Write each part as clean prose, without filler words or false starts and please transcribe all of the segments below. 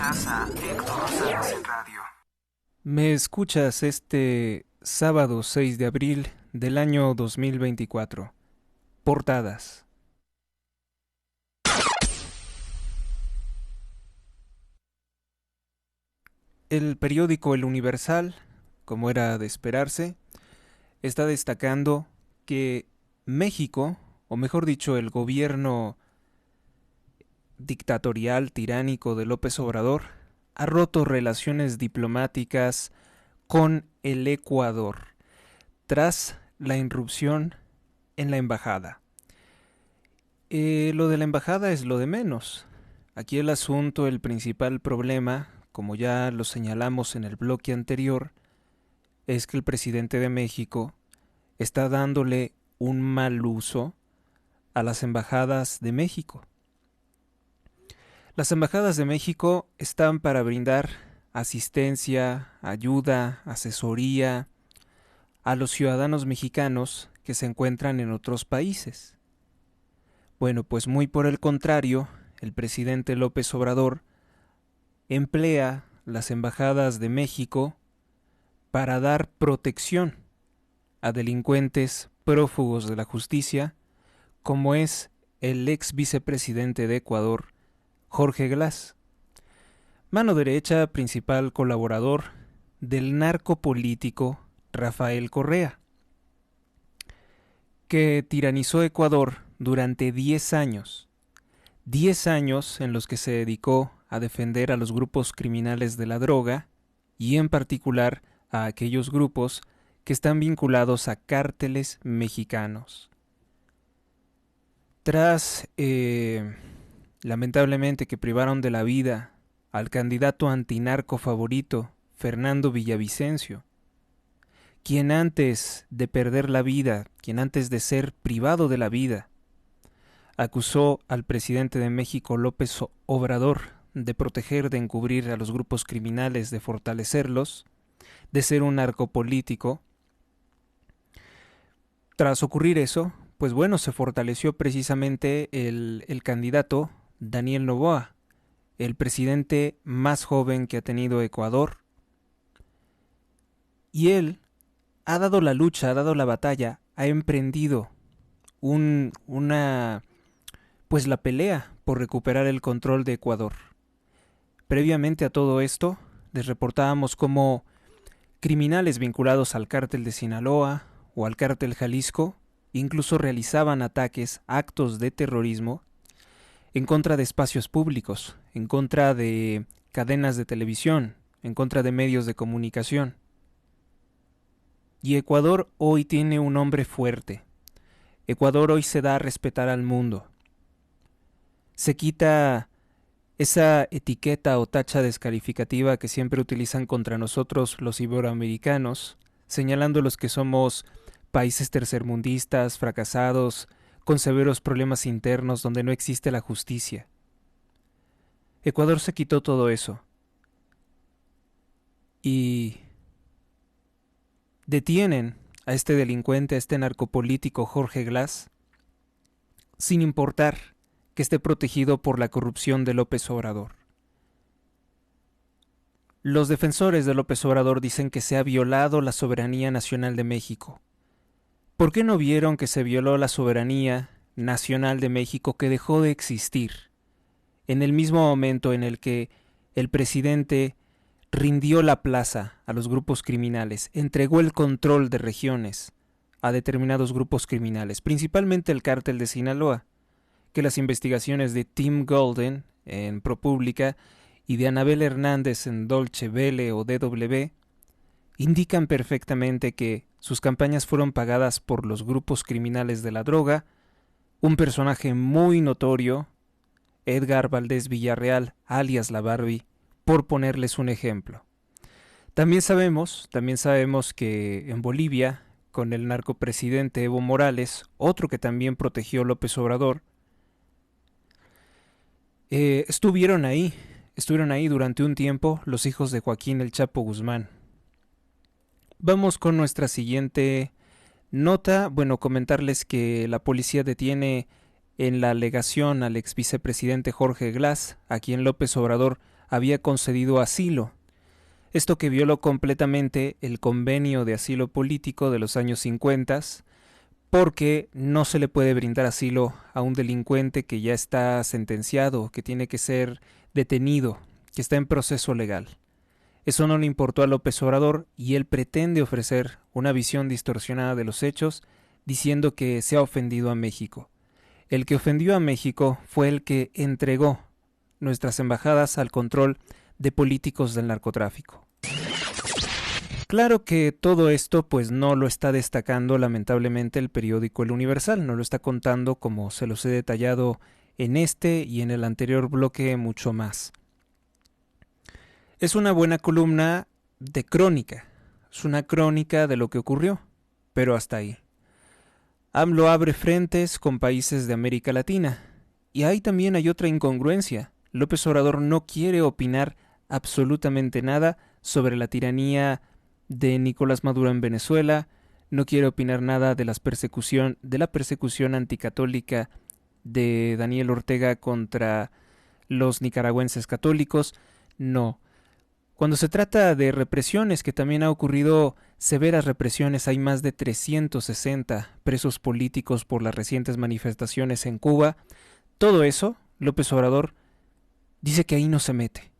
Escuchas a Héctor Sanz en radio. Me escuchas este sábado 6 de abril del año 2024. Portadas. El periódico El Universal, como era de esperarse, está destacando que México, o mejor dicho, el gobierno dictatorial, tiránico de López Obrador, ha roto relaciones diplomáticas con el Ecuador tras la irrupción en la embajada. Lo de la embajada es lo de menos. Aquí el asunto, el principal problema, como ya lo señalamos en el bloque anterior, es que el presidente de México está dándole un mal uso a las embajadas de México. Las embajadas de México están para brindar asistencia, ayuda, asesoría a los ciudadanos mexicanos que se encuentran en otros países. Bueno, pues muy por el contrario, el presidente López Obrador emplea las embajadas de México para dar protección a delincuentes prófugos de la justicia, como es el ex vicepresidente de Ecuador, Jorge Glas, mano derecha principal colaborador del narcopolítico Rafael Correa, que tiranizó Ecuador durante 10 años en los que se dedicó a defender a los grupos criminales de la droga y en particular a aquellos grupos que están vinculados a cárteles mexicanos. Tras lamentablemente que privaron de la vida al candidato antinarco favorito, Fernando Villavicencio, quien antes de perder la vida, quien antes de ser privado de la vida, acusó al presidente de México, López Obrador, de proteger, de encubrir a los grupos criminales, de fortalecerlos, de ser un narcopolítico. Tras ocurrir eso, pues bueno, se fortaleció precisamente el candidato Daniel Noboa, el presidente más joven que ha tenido Ecuador, y él ha dado la lucha, ha dado la batalla, ha emprendido la pelea por recuperar el control de Ecuador. Previamente a todo esto, les reportábamos cómo criminales vinculados al cártel de Sinaloa o al cártel Jalisco incluso realizaban ataques, actos de terrorismo en contra de espacios públicos, en contra de cadenas de televisión, en contra de medios de comunicación. Y Ecuador hoy tiene un hombre fuerte. Ecuador hoy se da a respetar al mundo. Se quita esa etiqueta o tacha descalificativa que siempre utilizan contra nosotros los iberoamericanos, señalándolos que somos países tercermundistas, fracasados, con severos problemas internos donde no existe la justicia. Ecuador se quitó todo eso y detienen a este delincuente, a este narcopolítico Jorge Glas, sin importar que esté protegido por la corrupción de López Obrador. Los defensores de López Obrador dicen que se ha violado la soberanía nacional de México. ¿Por qué no vieron que se violó la soberanía nacional de México, que dejó de existir en el mismo momento en el que el presidente rindió la plaza a los grupos criminales, entregó el control de regiones a determinados grupos criminales, principalmente el cártel de Sinaloa, que las investigaciones de Tim Golden en ProPublica y de Anabel Hernández en Dolce Vele o DW indican perfectamente que sus campañas fueron pagadas por los grupos criminales de la droga, un personaje muy notorio, Edgar Valdés Villarreal, alias La Barbie, por ponerles un ejemplo. También sabemos que en Bolivia, con el narcopresidente Evo Morales, otro que también protegió López Obrador, estuvieron ahí durante un tiempo los hijos de Joaquín El Chapo Guzmán. Vamos con nuestra siguiente nota. Bueno, comentarles que la policía detiene en la alegación al ex vicepresidente Jorge Glas, a quien López Obrador había concedido asilo. Esto que violó completamente el convenio de asilo político de los años 50, porque no se le puede brindar asilo a un delincuente que ya está sentenciado, que tiene que ser detenido, que está en proceso legal. Eso no le importó a López Obrador y él pretende ofrecer una visión distorsionada de los hechos diciendo que se ha ofendido a México. El que ofendió a México fue el que entregó nuestras embajadas al control de políticos del narcotráfico. Claro que todo esto pues no lo está destacando lamentablemente el periódico El Universal, no lo está contando como se los he detallado en este y en el anterior bloque mucho más. Es una buena columna de crónica, es una crónica de lo que ocurrió, pero hasta ahí. AMLO abre frentes con países de América Latina, y ahí también hay otra incongruencia. López Obrador no quiere opinar absolutamente nada sobre la tiranía de Nicolás Maduro en Venezuela, no quiere opinar nada de la persecución anticatólica de Daniel Ortega contra los nicaragüenses católicos, no. Cuando se trata de represiones, que también ha ocurrido severas represiones, hay más de 360 presos políticos por las recientes manifestaciones en Cuba, todo eso, López Obrador dice que ahí no se mete,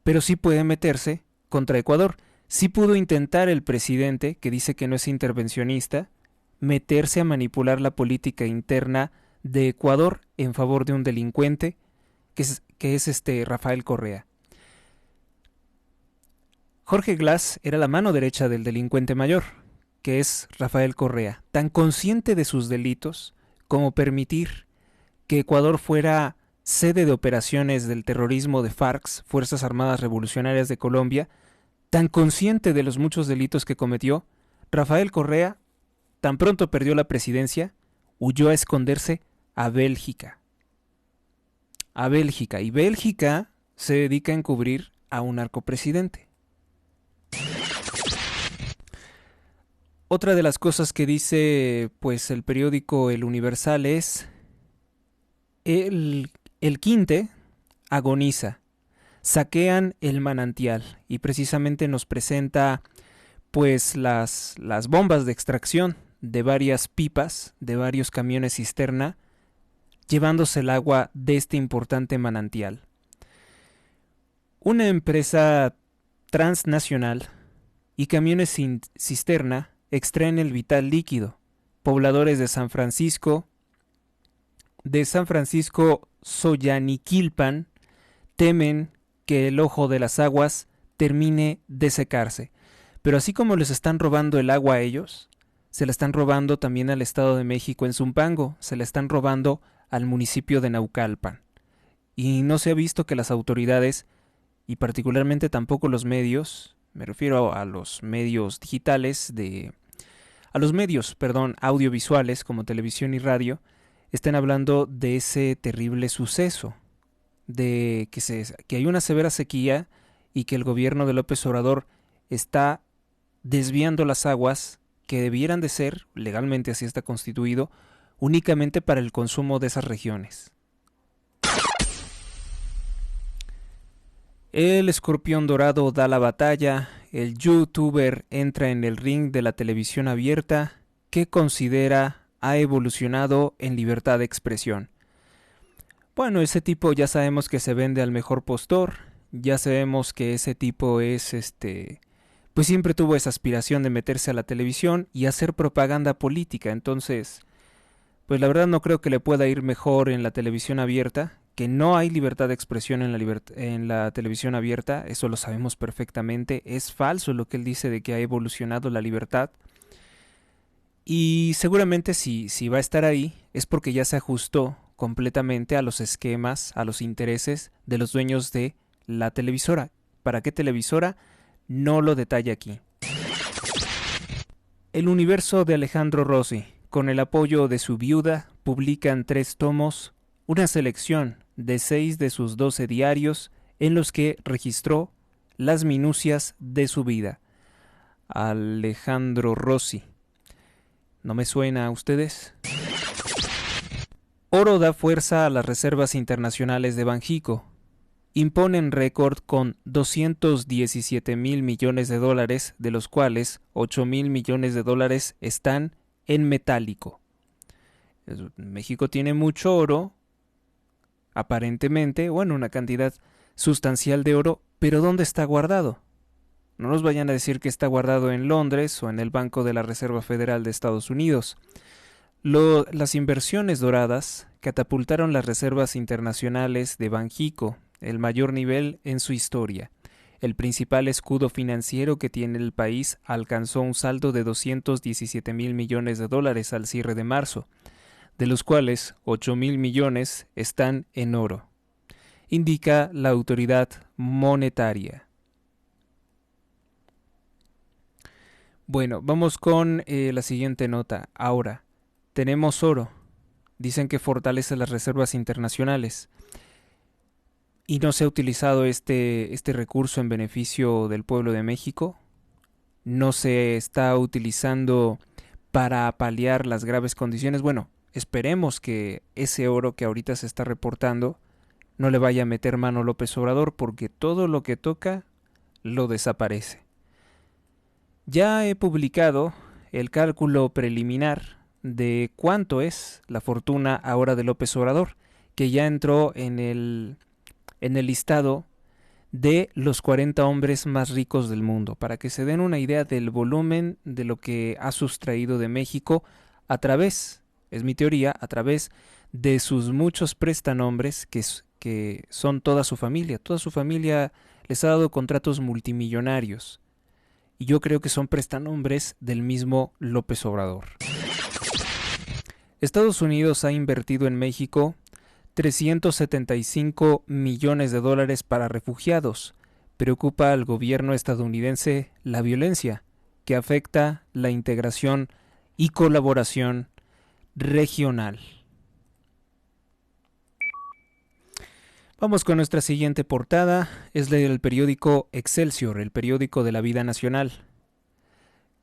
pero sí puede meterse contra Ecuador. Sí pudo intentar el presidente, que dice que no es intervencionista, meterse a manipular la política interna de Ecuador en favor de un delincuente que es Rafael Correa. Jorge Glass era la mano derecha del delincuente mayor, que es Rafael Correa, tan consciente de sus delitos como permitir que Ecuador fuera sede de operaciones del terrorismo de FARC, Fuerzas Armadas Revolucionarias de Colombia. Tan consciente de los muchos delitos que cometió, Rafael Correa, tan pronto perdió la presidencia, huyó a esconderse a Bélgica. Y Bélgica se dedica a encubrir a un narcopresidente. Otra de las cosas que dice pues el periódico El Universal es el Quinte agoniza. Saquean el manantial y precisamente nos presenta pues las bombas de extracción de varias pipas, de varios camiones cisterna, llevándose el agua de este importante manantial. Una empresa transnacional y camiones cisterna extraen el vital líquido. Pobladores de San Francisco Soyaniquilpan, temen que el ojo de las aguas termine de secarse. Pero así como les están robando el agua a ellos, se la están robando también al Estado de México en Zumpango, se la están robando al municipio de Naucalpan. Y no se ha visto que las autoridades, y particularmente tampoco los medios, me refiero a los medios digitales, audiovisuales como televisión y radio, estén hablando de ese terrible suceso, de que hay una severa sequía y que el gobierno de López Obrador está desviando las aguas que debieran de ser, legalmente así está constituido, únicamente para el consumo de esas regiones. El escorpión dorado da la batalla, el youtuber entra en el ring de la televisión abierta que considera ha evolucionado en libertad de expresión. Bueno, ese tipo ya sabemos que se vende al mejor postor, ya sabemos que ese tipo es pues siempre tuvo esa aspiración de meterse a la televisión y hacer propaganda política, entonces pues la verdad no creo que le pueda ir mejor en la televisión abierta, que no hay libertad de expresión en la televisión abierta, eso lo sabemos perfectamente, es falso lo que él dice de que ha evolucionado la libertad. Y seguramente si va a estar ahí es porque ya se ajustó completamente a los esquemas, a los intereses de los dueños de la televisora. ¿Para qué televisora? No lo detalla aquí. El universo de Alejandro Rossi, con el apoyo de su viuda, publica en 3 tomos una selección de 6 de sus 12 diarios en los que registró las minucias de su vida. Alejandro Rossi. ¿No me suena a ustedes? Oro da fuerza a las reservas internacionales de Banjico. imponen récord con 217,000 millones de dólares, de los cuales 8,000 millones de dólares están en metálico. México tiene mucho oro, aparentemente, bueno, una cantidad sustancial de oro, pero ¿dónde está guardado? No nos vayan a decir que está guardado en Londres o en el Banco de la Reserva Federal de Estados Unidos. Las inversiones doradas catapultaron las reservas internacionales de Banjico, el mayor nivel en su historia. El principal escudo financiero que tiene el país alcanzó un saldo de 217,000 millones de dólares al cierre de marzo, de los cuales 8,000 millones están en oro, indica la autoridad monetaria. Bueno, vamos con la siguiente nota. Ahora, tenemos oro. Dicen que fortalece las reservas internacionales. ¿Y no se ha utilizado este recurso en beneficio del pueblo de México? ¿No se está utilizando para paliar las graves condiciones? Bueno, esperemos que ese oro que ahorita se está reportando no le vaya a meter mano López Obrador, porque todo lo que toca lo desaparece. Ya he publicado el cálculo preliminar de cuánto es la fortuna ahora de López Obrador, que ya entró en el listado de los 40 hombres más ricos del mundo, para que se den una idea del volumen de lo que ha sustraído de México a través, es mi teoría, a través de sus muchos prestanombres que son toda su familia. Toda su familia les ha dado contratos multimillonarios. Y yo creo que son prestanombres del mismo López Obrador. Estados Unidos ha invertido en México 375 millones de dólares para refugiados. Preocupa al gobierno estadounidense la violencia que afecta la integración y colaboración regional. Vamos con nuestra siguiente portada, es la del periódico Excelsior, el periódico de la vida nacional.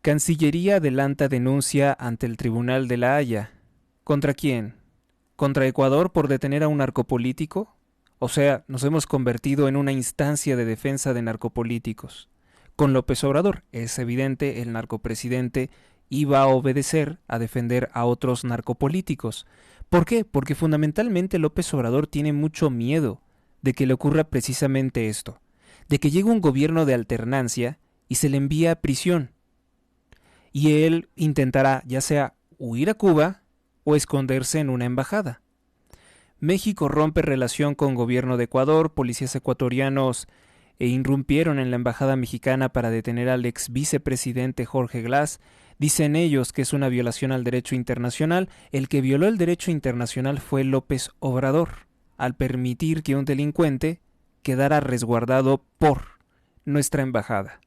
Cancillería adelanta denuncia ante el Tribunal de La Haya. ¿Contra quién? ¿Contra Ecuador por detener a un narcopolítico? O sea, nos hemos convertido en una instancia de defensa de narcopolíticos. Con López Obrador, es evidente, el narcopresidente iba a obedecer a defender a otros narcopolíticos. ¿Por qué? Porque fundamentalmente López Obrador tiene mucho miedo de que le ocurra precisamente esto, de que llegue un gobierno de alternancia y se le envíe a prisión. Y él intentará ya sea huir a Cuba o esconderse en una embajada. México rompe relación con gobierno de Ecuador, policías ecuatorianos irrumpieron en la embajada mexicana para detener al ex vicepresidente Jorge Glass. Dicen ellos que es una violación al derecho internacional. El que violó el derecho internacional fue López Obrador, al permitir que un delincuente quedara resguardado por nuestra embajada.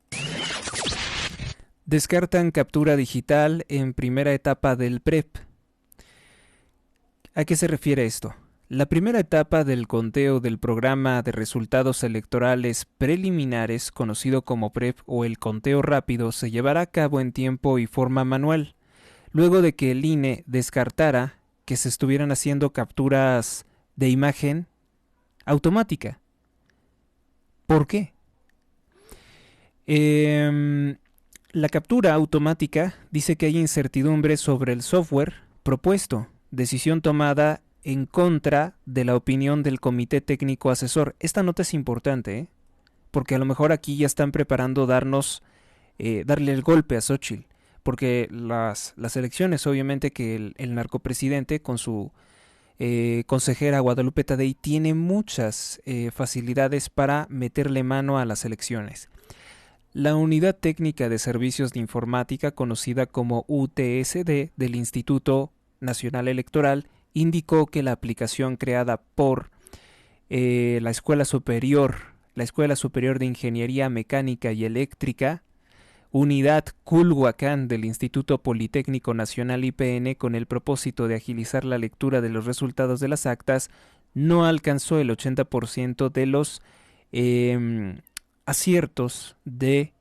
Descartan captura digital en primera etapa del PREP. ¿A qué se refiere esto? La primera etapa del conteo del programa de resultados electorales preliminares, conocido como PREP o el conteo rápido, se llevará a cabo en tiempo y forma manual, luego de que el INE descartara que se estuvieran haciendo capturas de imagen automática. ¿Por qué? La captura automática dice que hay incertidumbre sobre el software propuesto, decisión tomada en contra de la opinión del Comité Técnico Asesor. Esta nota es importante, porque a lo mejor aquí ya están preparando darle el golpe a Xóchitl, porque las elecciones, obviamente que el narcopresidente con su consejera Guadalupe Tadei tiene muchas facilidades para meterle mano a las elecciones. La Unidad Técnica de Servicios de Informática, conocida como UTSD del Instituto Nacional Electoral, indicó que la aplicación creada por la Escuela Superior de Ingeniería Mecánica y Eléctrica, Unidad Culhuacán del Instituto Politécnico Nacional IPN, con el propósito de agilizar la lectura de los resultados de las actas, no alcanzó el 80% de los aciertos de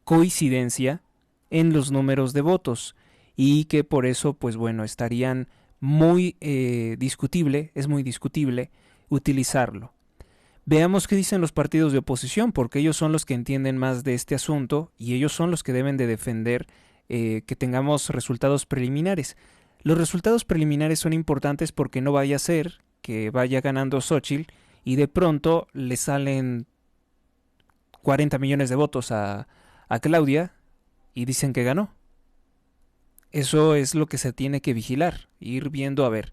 coincidencia en los números de votos, y que por eso, pues bueno, estarían es muy discutible utilizarlo. Veamos qué dicen los partidos de oposición, porque ellos son los que entienden más de este asunto y ellos son los que deben de defender que tengamos resultados preliminares. Los resultados preliminares son importantes porque no vaya a ser que vaya ganando Xóchitl y de pronto le salen 40 millones de votos a Claudia y dicen que ganó. Eso es lo que se tiene que vigilar, ir viendo a ver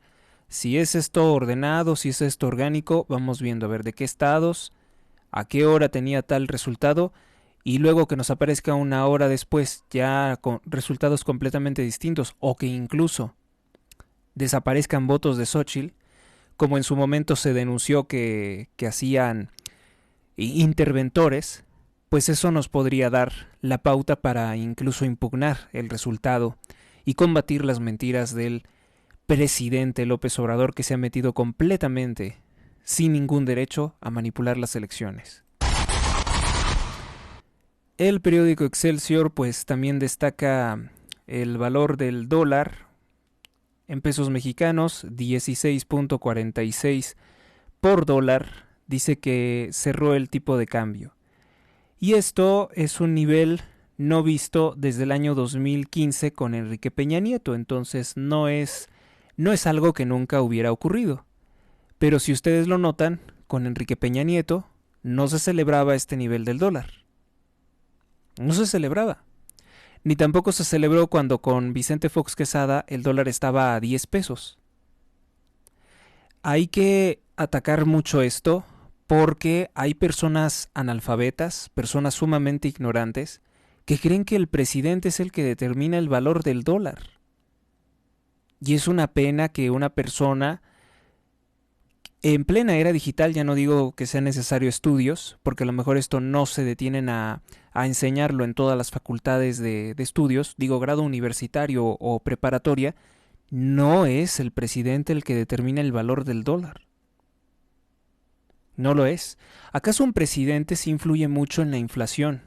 si es esto ordenado, si es esto orgánico, vamos viendo a ver de qué estados, a qué hora tenía tal resultado y luego que nos aparezca una hora después ya con resultados completamente distintos o que incluso desaparezcan votos de Xóchitl, como en su momento se denunció que hacían interventores, pues eso nos podría dar la pauta para incluso impugnar el resultado y combatir las mentiras del presidente López Obrador, que se ha metido completamente, sin ningún derecho, a manipular las elecciones. El periódico Excelsior pues también destaca el valor del dólar en pesos mexicanos, 16.46 por dólar, dice que cerró el tipo de cambio. Y esto es un nivel no visto desde el año 2015 con Enrique Peña Nieto, entonces no es algo que nunca hubiera ocurrido. Pero si ustedes lo notan, con Enrique Peña Nieto no se celebraba este nivel del dólar. No se celebraba. Ni tampoco se celebró cuando con Vicente Fox Quesada el dólar estaba a 10 pesos. Hay que atacar mucho esto porque hay personas analfabetas, personas sumamente ignorantes, que creen que el presidente es el que determina el valor del dólar. Y es una pena que una persona en plena era digital, ya no digo que sea necesario estudios, porque a lo mejor esto no se detienen a enseñarlo en todas las facultades de estudios, digo grado universitario o preparatoria, no es el presidente el que determina el valor del dólar. No lo es. ¿Acaso un presidente sí influye mucho en la inflación?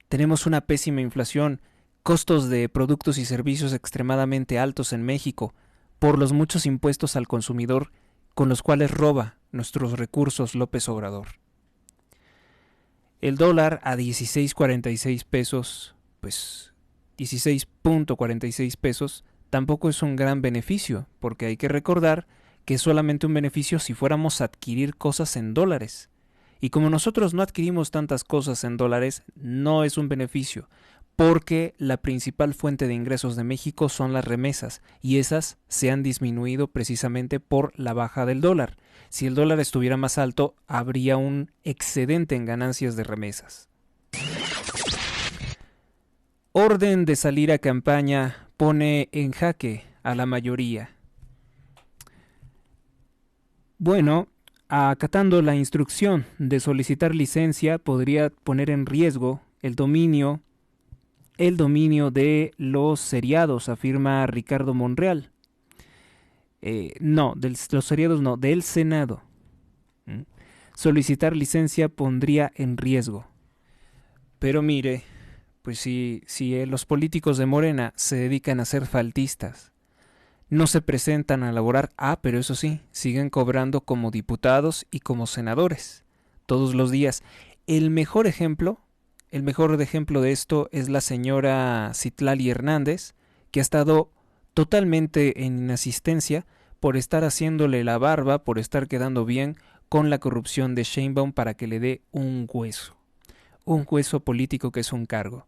Tenemos una pésima inflación, costos de productos y servicios extremadamente altos en México, por los muchos impuestos al consumidor con los cuales roba nuestros recursos López Obrador. El dólar a 16.46 pesos, pues 16.46 pesos, tampoco es un gran beneficio, porque hay que recordar que es solamente un beneficio si fuéramos a adquirir cosas en dólares. Y como nosotros no adquirimos tantas cosas en dólares, no es un beneficio, porque la principal fuente de ingresos de México son las remesas, y esas se han disminuido precisamente por la baja del dólar. Si el dólar estuviera más alto, habría un excedente en ganancias de remesas. Orden de salir a campaña pone en jaque a la mayoría. Bueno, acatando la instrucción de solicitar licencia podría poner en riesgo el dominio de los seriados, afirma Ricardo Monreal. Los seriados no, del Senado. Solicitar licencia pondría en riesgo. Pero mire, pues si los políticos de Morena se dedican a ser faltistas, no se presentan a laborar, pero eso sí, siguen cobrando como diputados y como senadores, todos los días. El mejor ejemplo de esto es la señora Citlali Hernández, que ha estado totalmente en inasistencia por estar haciéndole la barba, por estar quedando bien con la corrupción de Sheinbaum para que le dé un hueso político que es un cargo.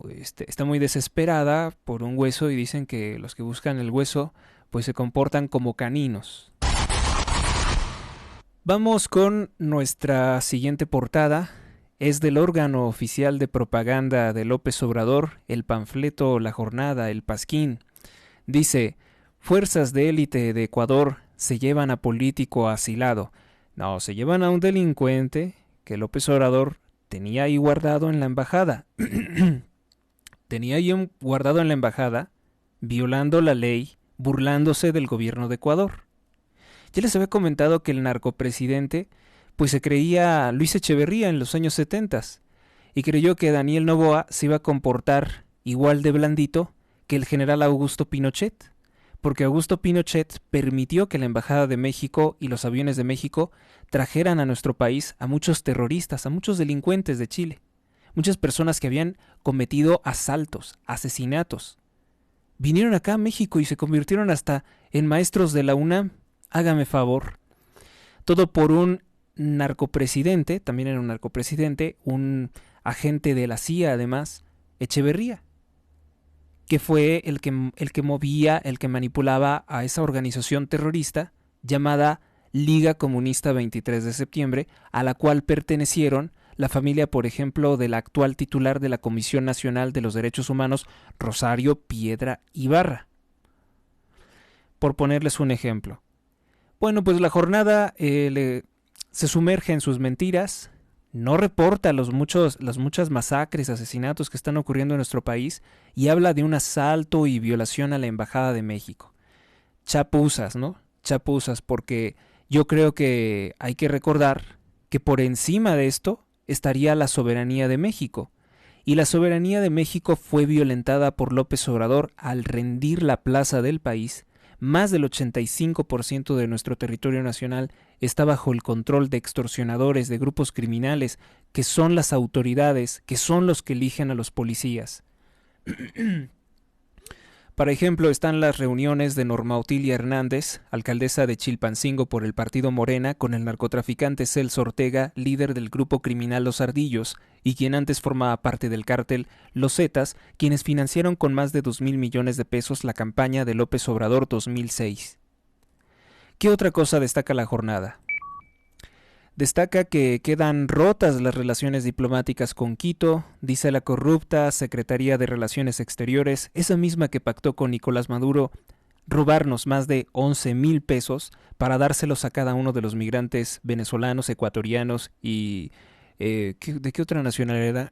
Está muy desesperada por un hueso y dicen que los que buscan el hueso pues se comportan como caninos. Vamos con nuestra siguiente portada. Es del órgano oficial de propaganda de López Obrador, el panfleto La Jornada, el Pasquín. Dice: fuerzas de élite de Ecuador se llevan a político asilado. No, se llevan a un delincuente que López Obrador tenía ahí guardado en la embajada. Violando la ley, burlándose del gobierno de Ecuador. Ya les había comentado que el narcopresidente pues se creía Luis Echeverría en los años 70 y creyó que Daniel Noboa se iba a comportar igual de blandito que el general Augusto Pinochet, porque Augusto Pinochet permitió que la Embajada de México y los aviones de México trajeran a nuestro país a muchos terroristas, a muchos delincuentes de Chile, muchas personas que habían cometido asaltos, asesinatos. Vinieron acá a México y se convirtieron hasta en maestros de la UNAM. Hágame favor. Todo por un narcopresidente, también era un narcopresidente, un agente de la CIA además, Echeverría, que fue el que movía, el que manipulaba a esa organización terrorista llamada Liga Comunista 23 de Septiembre, a la cual pertenecieron la familia, por ejemplo, de la actual titular de la Comisión Nacional de los Derechos Humanos, Rosario Piedra Ibarra. Por ponerles un ejemplo. Bueno, pues la jornada se sumerge en sus mentiras, no reporta las muchas masacres, asesinatos que están ocurriendo en nuestro país y habla de un asalto y violación a la Embajada de México. Chapuzas, ¿no? Chapuzas, porque yo creo que hay que recordar que por encima de esto estaría la soberanía de México. Y la soberanía de México fue violentada por López Obrador al rendir la plaza del país. Más del 85% de nuestro territorio nacional está bajo el control de extorsionadores, de grupos criminales, que son las autoridades, que son los que eligen a los policías. Por ejemplo, están las reuniones de Norma Otilia Hernández, alcaldesa de Chilpancingo por el partido Morena, con el narcotraficante Celso Ortega, líder del grupo criminal Los Ardillos, y quien antes formaba parte del cártel Los Zetas, quienes financiaron con más de 2,000 millones de pesos la campaña de López Obrador 2006. ¿Qué otra cosa destaca la jornada? Destaca que quedan rotas las relaciones diplomáticas con Quito, dice la corrupta Secretaría de Relaciones Exteriores, esa misma que pactó con Nicolás Maduro, robarnos más de 11,000 pesos para dárselos a cada uno de los migrantes venezolanos, ecuatorianos y ¿de qué otra nacionalidad?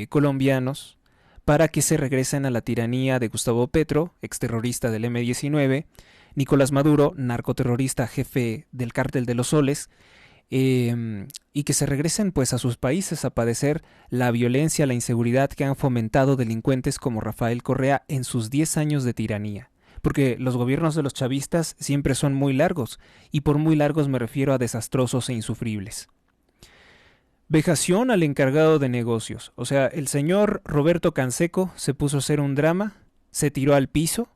Colombianos, para que se regresen a la tiranía de Gustavo Petro, exterrorista del M-19, Nicolás Maduro, narcoterrorista jefe del cártel de los Soles, y que se regresen pues a sus países a padecer la violencia, la inseguridad que han fomentado delincuentes como Rafael Correa en sus 10 años de tiranía. Porque los gobiernos de los chavistas siempre son muy largos, y por muy largos me refiero a desastrosos e insufribles. Vejación al encargado de negocios. O sea, el señor Roberto Canseco se puso a hacer un drama, se tiró al piso,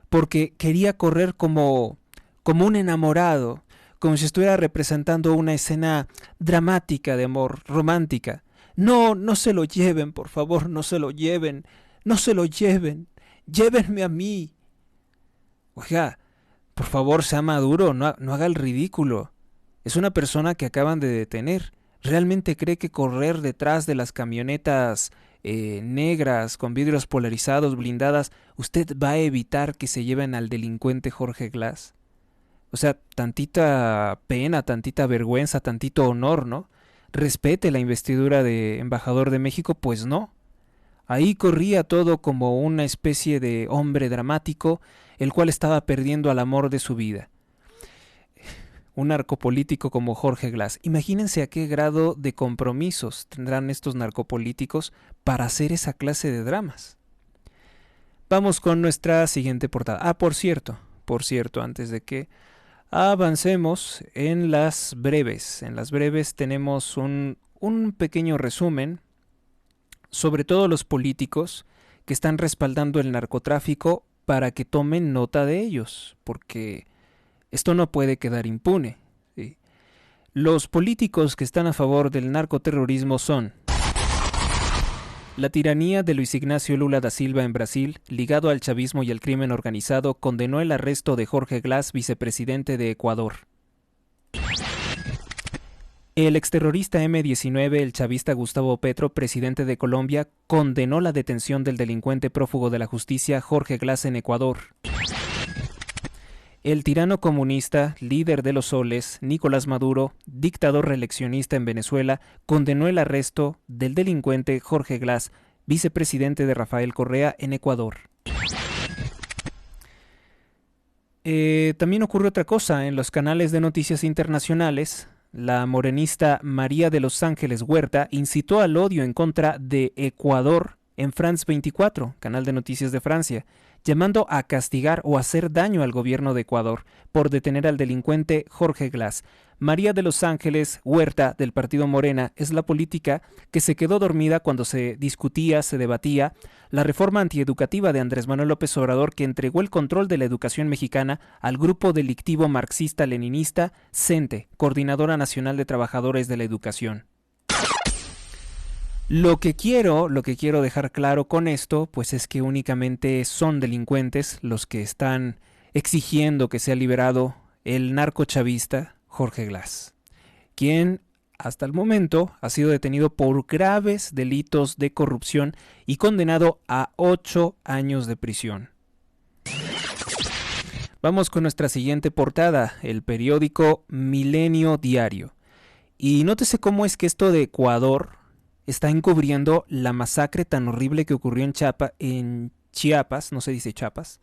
porque quería correr como un enamorado, como si estuviera representando una escena dramática de amor, romántica. No, no se lo lleven, por favor, no se lo lleven, no se lo lleven, llévenme a mí. Oiga, por favor, sea maduro, no haga el ridículo. Es una persona que acaban de detener. ¿Realmente cree que correr detrás de las camionetas negras, con vidrios polarizados, blindadas, usted va a evitar que se lleven al delincuente Jorge Glass? O sea, tantita pena, tantita vergüenza, tantito honor, ¿no? Respete la investidura de embajador de México, pues no. Ahí corría todo como una especie de hombre dramático, el cual estaba perdiendo al amor de su vida. Un narcopolítico como Jorge Glass. Imagínense a qué grado de compromisos tendrán estos narcopolíticos para hacer esa clase de dramas. Vamos con nuestra siguiente portada. Por cierto, antes de que avancemos en las breves. En las breves tenemos un pequeño resumen sobre todos los políticos que están respaldando el narcotráfico para que tomen nota de ellos, porque esto no puede quedar impune. ¿Sí? Los políticos que están a favor del narcoterrorismo son: la tiranía de Luis Ignacio Lula da Silva en Brasil, ligado al chavismo y al crimen organizado, condenó el arresto de Jorge Glass, vicepresidente de Ecuador. El exterrorista M-19, el chavista Gustavo Petro, presidente de Colombia, condenó la detención del delincuente prófugo de la justicia Jorge Glass en Ecuador. El tirano comunista, líder de los Soles, Nicolás Maduro, dictador reeleccionista en Venezuela, condenó el arresto del delincuente Jorge Glass, vicepresidente de Rafael Correa en Ecuador. También ocurre otra cosa en los canales de noticias internacionales. La morenista María de Los Ángeles Huerta incitó al odio en contra de Ecuador en France 24, canal de noticias de Francia, llamando a castigar o hacer daño al gobierno de Ecuador por detener al delincuente Jorge Glass. María de los Ángeles Huerta, del partido Morena, es la política que se quedó dormida cuando se discutía, se debatía la reforma antieducativa de Andrés Manuel López Obrador, que entregó el control de la educación mexicana al grupo delictivo marxista-leninista CENTE, Coordinadora Nacional de Trabajadores de la Educación. Lo que quiero dejar claro con esto, pues es que únicamente son delincuentes los que están exigiendo que sea liberado el narcochavista Jorge Glass, quien hasta el momento ha sido detenido por graves delitos de corrupción y condenado a 8 años de prisión. Vamos con nuestra siguiente portada, el periódico Milenio Diario. Y nótese cómo es que esto de Ecuador está encubriendo la masacre tan horrible que ocurrió en Chiapas, no se dice Chiapas,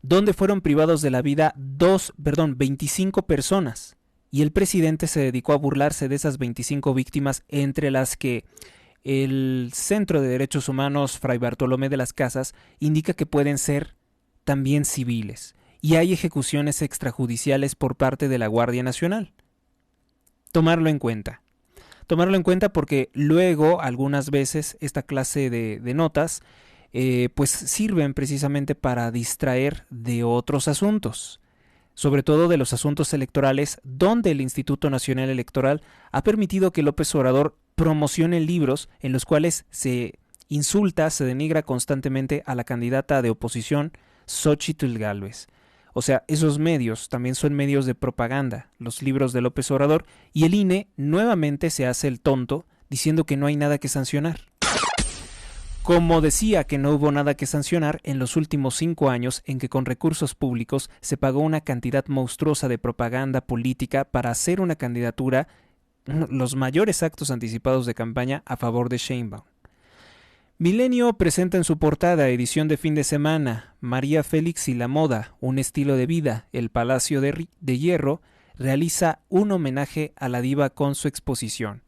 donde fueron privados de la vida 25 personas. Y el presidente se dedicó a burlarse de esas 25 víctimas, entre las que el Centro de Derechos Humanos Fray Bartolomé de las Casas indica que pueden ser también civiles. Y hay ejecuciones extrajudiciales por parte de la Guardia Nacional. Tomarlo en cuenta porque luego algunas veces esta clase de notas pues sirven precisamente para distraer de otros asuntos, sobre todo de los asuntos electorales, donde el Instituto Nacional Electoral ha permitido que López Obrador promocione libros en los cuales se insulta, se denigra constantemente a la candidata de oposición Xóchitl Gálvez. O sea, esos medios también son medios de propaganda, los libros de López Obrador, y el INE nuevamente se hace el tonto diciendo que no hay nada que sancionar. Como decía que no hubo nada que sancionar en los últimos 5 años en que con recursos públicos se pagó una cantidad monstruosa de propaganda política para hacer una candidatura, los mayores actos anticipados de campaña a favor de Sheinbaum. Milenio presenta en su portada, edición de fin de semana, María Félix y la moda, un estilo de vida. El Palacio de Hierro realiza un homenaje a la diva con su exposición.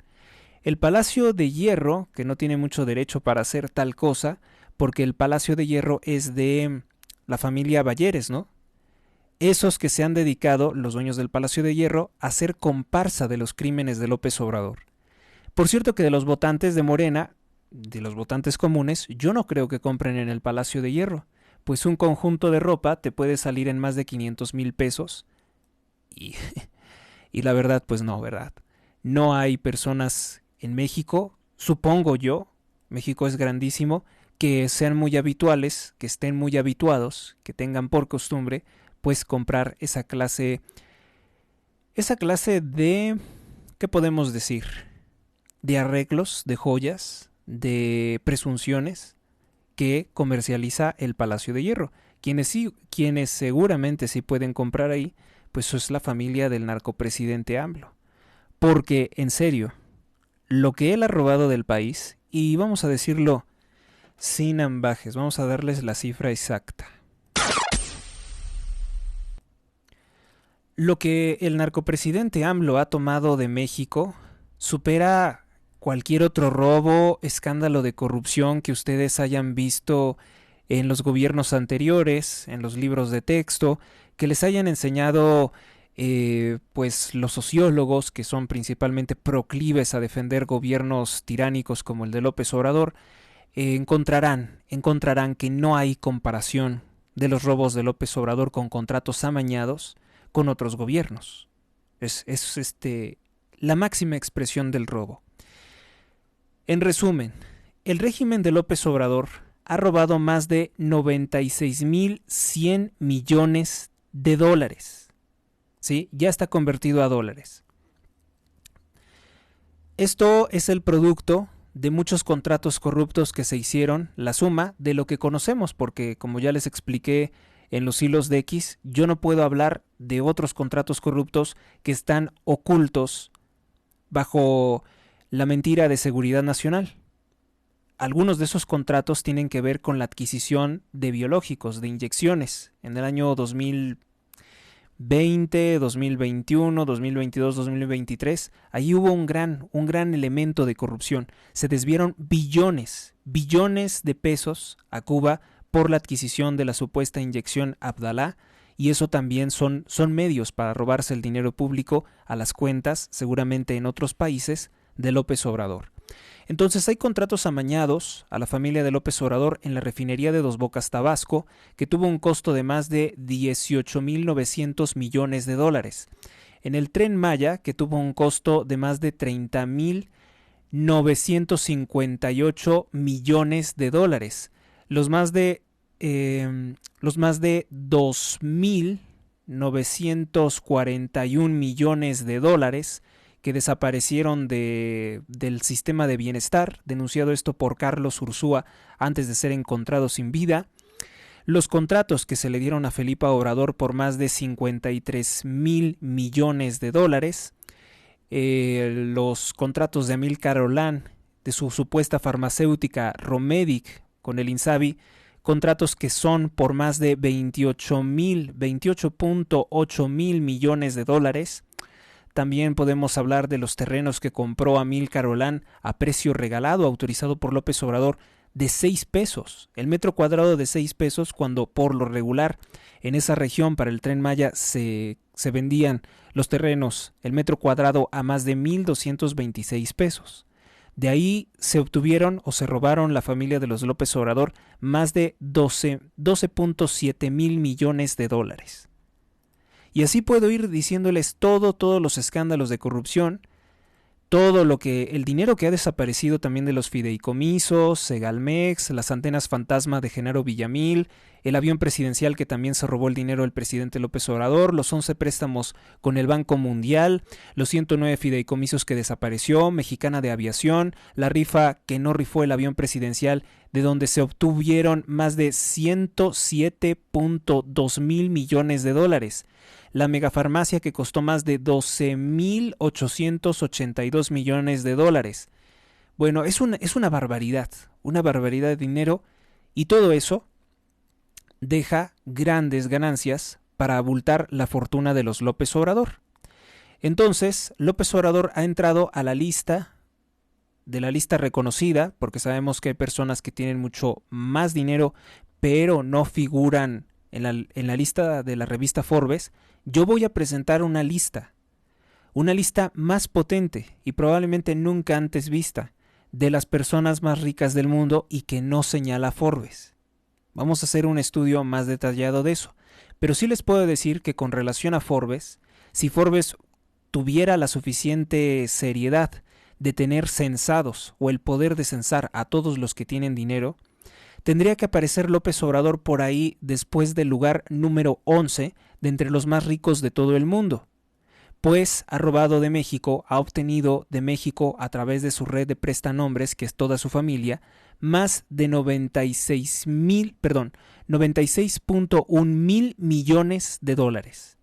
El Palacio de Hierro, que no tiene mucho derecho para hacer tal cosa, porque el Palacio de Hierro es de la familia Balleres, ¿no? Esos que se han dedicado, los dueños del Palacio de Hierro, a hacer comparsa de los crímenes de López Obrador. Por cierto que de los votantes de Morena, de los votantes comunes, yo no creo que compren en el Palacio de Hierro, pues un conjunto de ropa te puede salir en más de 500,000 pesos y la verdad, pues no, ¿verdad? No hay personas en México, supongo yo, México es grandísimo, que sean muy habituales, que estén muy habituados, que tengan por costumbre, pues comprar esa clase de, ¿qué podemos decir? De arreglos, de joyas, de presunciones que comercializa el Palacio de Hierro. Quienes seguramente sí pueden comprar ahí, pues es la familia del narcopresidente AMLO. Porque, en serio, lo que él ha robado del país, y vamos a decirlo sin ambajes, vamos a darles la cifra exacta. Lo que el narcopresidente AMLO ha tomado de México supera cualquier otro robo, escándalo de corrupción que ustedes hayan visto en los gobiernos anteriores, en los libros de texto, que les hayan enseñado pues los sociólogos, que son principalmente proclives a defender gobiernos tiránicos como el de López Obrador. Encontrarán que no hay comparación de los robos de López Obrador con contratos amañados con otros gobiernos. Es la máxima expresión del robo. En resumen, el régimen de López Obrador ha robado más de 96,100 millones de dólares. ¿Sí? Ya está convertido a dólares. Esto es el producto de muchos contratos corruptos que se hicieron, la suma de lo que conocemos, porque como ya les expliqué en los hilos de X, yo no puedo hablar de otros contratos corruptos que están ocultos bajo la mentira de seguridad nacional. Algunos de esos contratos tienen que ver con la adquisición de biológicos, de inyecciones. En el año 2000 2020, 2021, 2022, 2023, ahí hubo un gran elemento de corrupción. Se desviaron billones de pesos a Cuba por la adquisición de la supuesta inyección Abdalá, y eso también son medios para robarse el dinero público a las cuentas, seguramente en otros países, de López Obrador. Entonces hay contratos amañados a la familia de López Obrador en la refinería de Dos Bocas, Tabasco, que tuvo un costo de más de 18.900 millones de dólares. En el Tren Maya, que tuvo un costo de más de 30.958 millones de dólares. Los más de 2.941 millones de dólares que desaparecieron del sistema de bienestar, denunciado esto por Carlos Ursúa antes de ser encontrado sin vida. Los contratos que se le dieron a Felipe Obrador por más de 53.000 millones de dólares. Los contratos de Amílcar Olán, de su supuesta farmacéutica Romedic con el Insabi, contratos que son por más de 28.8 mil millones de dólares. También podemos hablar de los terrenos que compró Amílcar Olán a precio regalado, autorizado por López Obrador, de 6 pesos. El metro cuadrado de 6 pesos, cuando por lo regular en esa región para el Tren Maya se vendían los terrenos, el metro cuadrado, a más de 1.226 pesos. De ahí se obtuvieron o se robaron la familia de los López Obrador más de 12.7 mil millones de dólares. Y así puedo ir diciéndoles todos los escándalos de corrupción, el dinero que ha desaparecido también de los fideicomisos, Segalmex, las antenas fantasma de Genaro Villamil, el avión presidencial que también se robó el dinero del presidente López Obrador, los 11 préstamos con el Banco Mundial, los 109 fideicomisos que desapareció, Mexicana de Aviación, la rifa que no rifó el avión presidencial, de donde se obtuvieron más de 107.2 mil millones de dólares. La megafarmacia que costó más de 12.882 millones de dólares. Bueno, es una barbaridad de dinero, y todo eso deja grandes ganancias para abultar la fortuna de los López Obrador. Entonces, López Obrador ha entrado a la lista reconocida, porque sabemos que hay personas que tienen mucho más dinero, pero no figuran en la lista de la revista Forbes. Yo voy a presentar una lista más potente y probablemente nunca antes vista de las personas más ricas del mundo y que no señala Forbes. Vamos a hacer un estudio más detallado de eso, pero sí les puedo decir que con relación a Forbes, si Forbes tuviera la suficiente seriedad de tener censados o el poder de censar a todos los que tienen dinero, tendría que aparecer López Obrador por ahí después del lugar número 11 de entre los más ricos de todo el mundo, pues ha robado de México, ha obtenido de México a través de su red de prestanombres, que es toda su familia, más de 96.1 mil millones de dólares.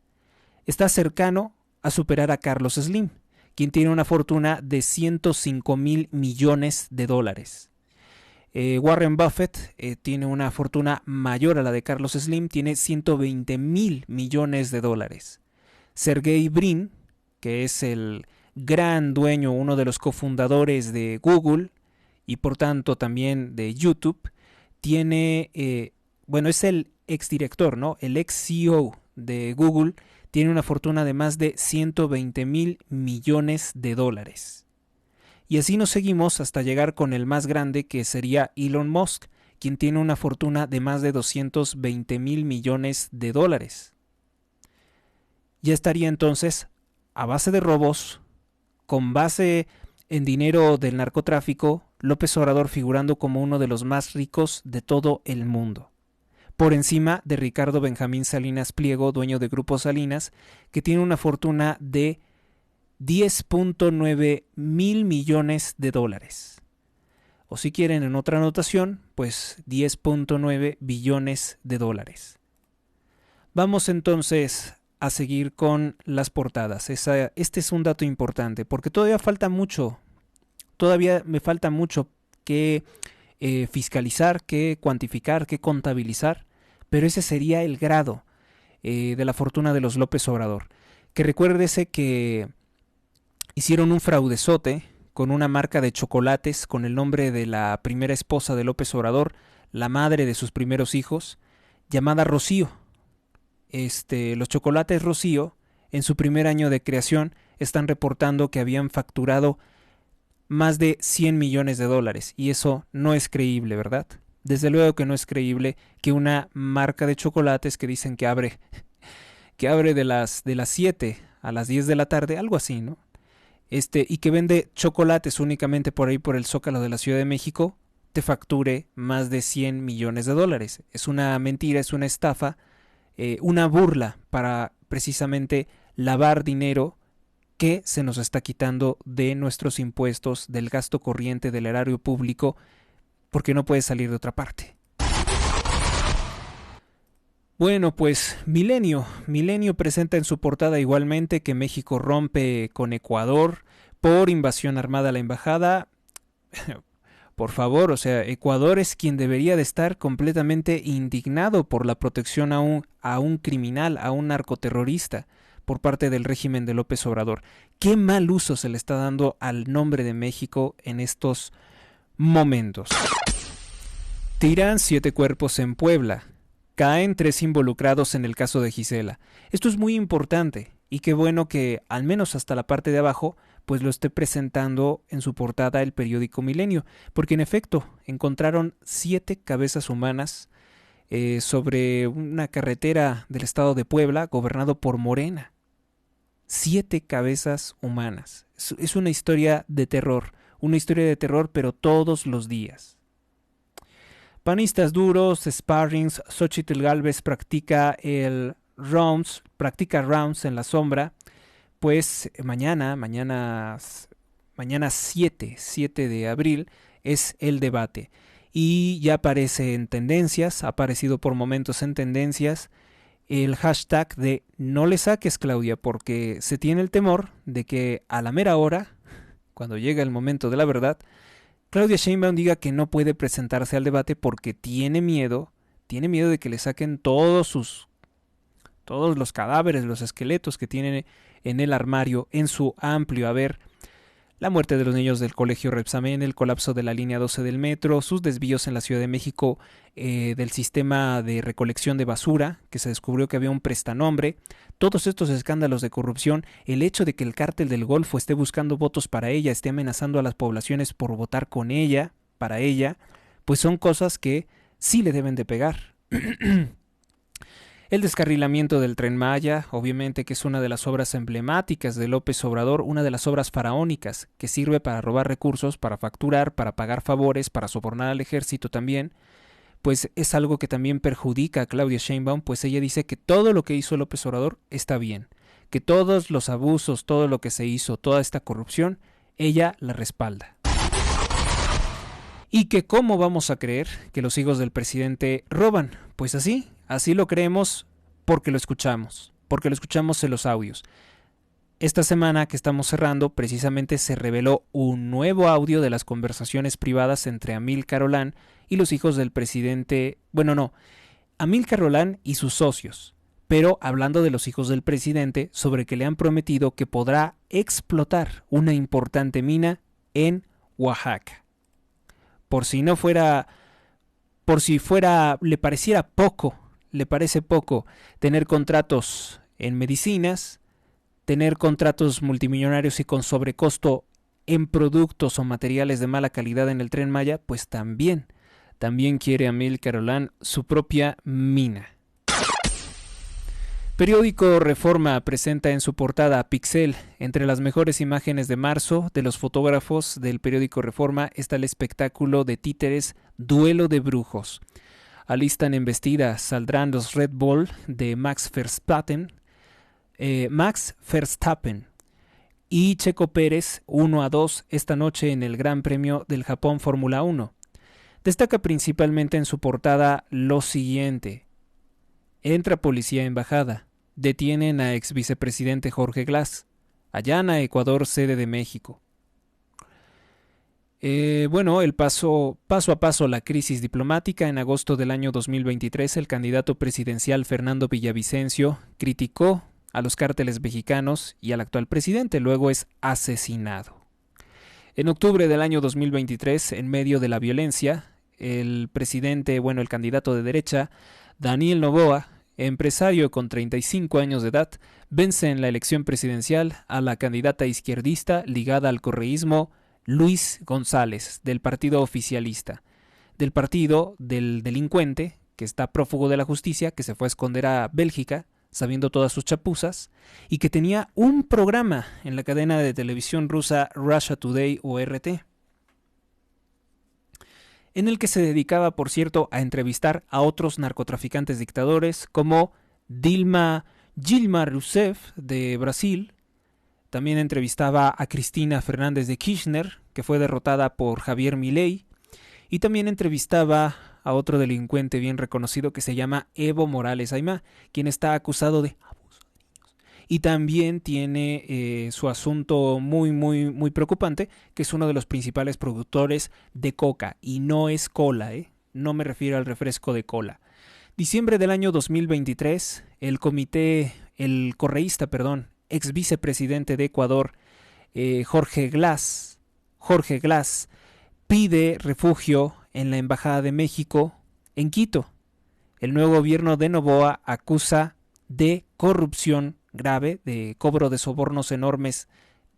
Está cercano a superar a Carlos Slim, quien tiene una fortuna de 105 mil millones de dólares. Warren Buffett tiene una fortuna mayor a la de Carlos Slim, tiene 120 mil millones de dólares. Sergey Brin, que es el gran dueño, uno de los cofundadores de Google y por tanto también de YouTube, tiene, es el exdirector, ¿no? El ex CEO de Google, tiene una fortuna de más de 120 mil millones de dólares. Y así nos seguimos hasta llegar con el más grande, que sería Elon Musk, quien tiene una fortuna de más de 220 mil millones de dólares. Ya estaría entonces, a base de robos, con base en dinero del narcotráfico, López Obrador figurando como uno de los más ricos de todo el mundo, por encima de Ricardo Benjamín Salinas Pliego, dueño de Grupo Salinas, que tiene una fortuna de 10.9 mil millones de dólares. O si quieren en otra anotación, pues 10.9 billones de dólares. Vamos entonces a seguir con las portadas. Este es un dato importante porque todavía me falta mucho que fiscalizar, que cuantificar, que contabilizar, pero ese sería el grado de la fortuna de los López Obrador. Que recuérdese que hicieron un fraudezote con una marca de chocolates con el nombre de la primera esposa de López Obrador, la madre de sus primeros hijos, llamada Rocío. Los chocolates Rocío, en su primer año de creación, están reportando que habían facturado más de 100 millones de dólares. Y eso no es creíble, ¿verdad? Desde luego que no es creíble que una marca de chocolates que dicen que abre de las 7 a las 10 de la tarde, algo así, ¿no? Y que vende chocolates únicamente por ahí por el Zócalo de la Ciudad de México, te facture más de 100 millones de dólares. Es una mentira, es una estafa, una burla para precisamente lavar dinero que se nos está quitando de nuestros impuestos, del gasto corriente, del erario público, porque no puede salir de otra parte. Bueno, pues Milenio presenta en su portada igualmente que México rompe con Ecuador por invasión armada a la embajada. Por favor, o sea, Ecuador es quien debería de estar completamente indignado por la protección a un criminal, a un narcoterrorista por parte del régimen de López Obrador. Qué mal uso se le está dando al nombre de México en estos momentos. Tiran 7 cuerpos en Puebla. Caen 3 involucrados en el caso de Gisela. Esto es muy importante y qué bueno que, al menos hasta la parte de abajo, pues lo esté presentando en su portada el periódico Milenio, porque en efecto encontraron 7 cabezas humanas sobre una carretera del estado de Puebla gobernado por Morena. 7 cabezas humanas. Es una historia de terror pero todos los días. Panistas duros, sparrings, Xochitl Gálvez practica rounds en la sombra, pues mañana 7 de abril es el debate y ya aparece en tendencias, ha aparecido por momentos en tendencias el hashtag de no le saques, Claudia, porque se tiene el temor de que a la mera hora, cuando llega el momento de la verdad, Claudia Sheinbaum diga que no puede presentarse al debate porque tiene miedo de que le saquen todos los cadáveres, los esqueletos que tiene en el armario, en su amplio haber. La muerte de los niños del colegio Repsamen, el colapso de la línea 12 del metro, sus desvíos en la Ciudad de México del sistema de recolección de basura, que se descubrió que había un prestanombre, todos estos escándalos de corrupción, el hecho de que el cártel del Golfo esté buscando votos para ella, esté amenazando a las poblaciones por votar con ella, para ella, pues son cosas que sí le deben de pegar. El descarrilamiento del Tren Maya, obviamente que es una de las obras emblemáticas de López Obrador, una de las obras faraónicas que sirve para robar recursos, para facturar, para pagar favores, para sobornar al ejército también, pues es algo que también perjudica a Claudia Sheinbaum, pues ella dice que todo lo que hizo López Obrador está bien, que todos los abusos, todo lo que se hizo, toda esta corrupción, ella la respalda. Y que cómo vamos a creer que los hijos del presidente roban, pues así lo creemos porque lo escuchamos en los audios. Esta semana que estamos cerrando, precisamente se reveló un nuevo audio de las conversaciones privadas entre Amílcar Olán y los hijos del presidente, Amílcar Olán y sus socios, pero hablando de los hijos del presidente sobre que le han prometido que podrá explotar una importante mina en Oaxaca. Por si le parece poco tener contratos en medicinas, tener contratos multimillonarios y con sobrecosto en productos o materiales de mala calidad en el Tren Maya, pues también quiere Amílcar Olán su propia mina. Periódico Reforma presenta en su portada a Pixel. Entre las mejores imágenes de marzo de los fotógrafos del periódico Reforma está el espectáculo de títeres Duelo de Brujos. Alistan embestida, saldrán los Red Bull de Max Verstappen y Checo Pérez 1-2 esta noche en el Gran Premio del Japón Fórmula 1. Destaca principalmente en su portada lo siguiente: entra policía a embajada, detienen a ex vicepresidente Jorge Glass, allana Ecuador sede de México. Bueno, el paso a paso la crisis diplomática. En agosto del año 2023, el candidato presidencial Fernando Villavicencio criticó a los cárteles mexicanos y al actual presidente, luego es asesinado. En octubre del año 2023, en medio de la violencia, el candidato de derecha, Daniel Noboa, empresario con 35 años de edad, vence en la elección presidencial a la candidata izquierdista ligada al correísmo, Luis González, del partido oficialista, del partido del delincuente, que está prófugo de la justicia, que se fue a esconder a Bélgica, sabiendo todas sus chapuzas, y que tenía un programa en la cadena de televisión rusa Russia Today o RT, en el que se dedicaba, por cierto, a entrevistar a otros narcotraficantes dictadores como Dilma Rousseff de Brasil. También entrevistaba a Cristina Fernández de Kirchner, que fue derrotada por Javier Milei, y también entrevistaba a otro delincuente bien reconocido que se llama Evo Morales Aymá, quien está acusado de abuso de niños. Y también tiene su asunto muy preocupante, que es uno de los principales productores de coca, y no es cola, no me refiero al refresco de cola. Diciembre del año 2023, el correísta, ex vicepresidente de Ecuador, Jorge Glass, pide refugio en la Embajada de México en Quito. El nuevo gobierno de Noboa acusa de corrupción grave, de cobro de sobornos enormes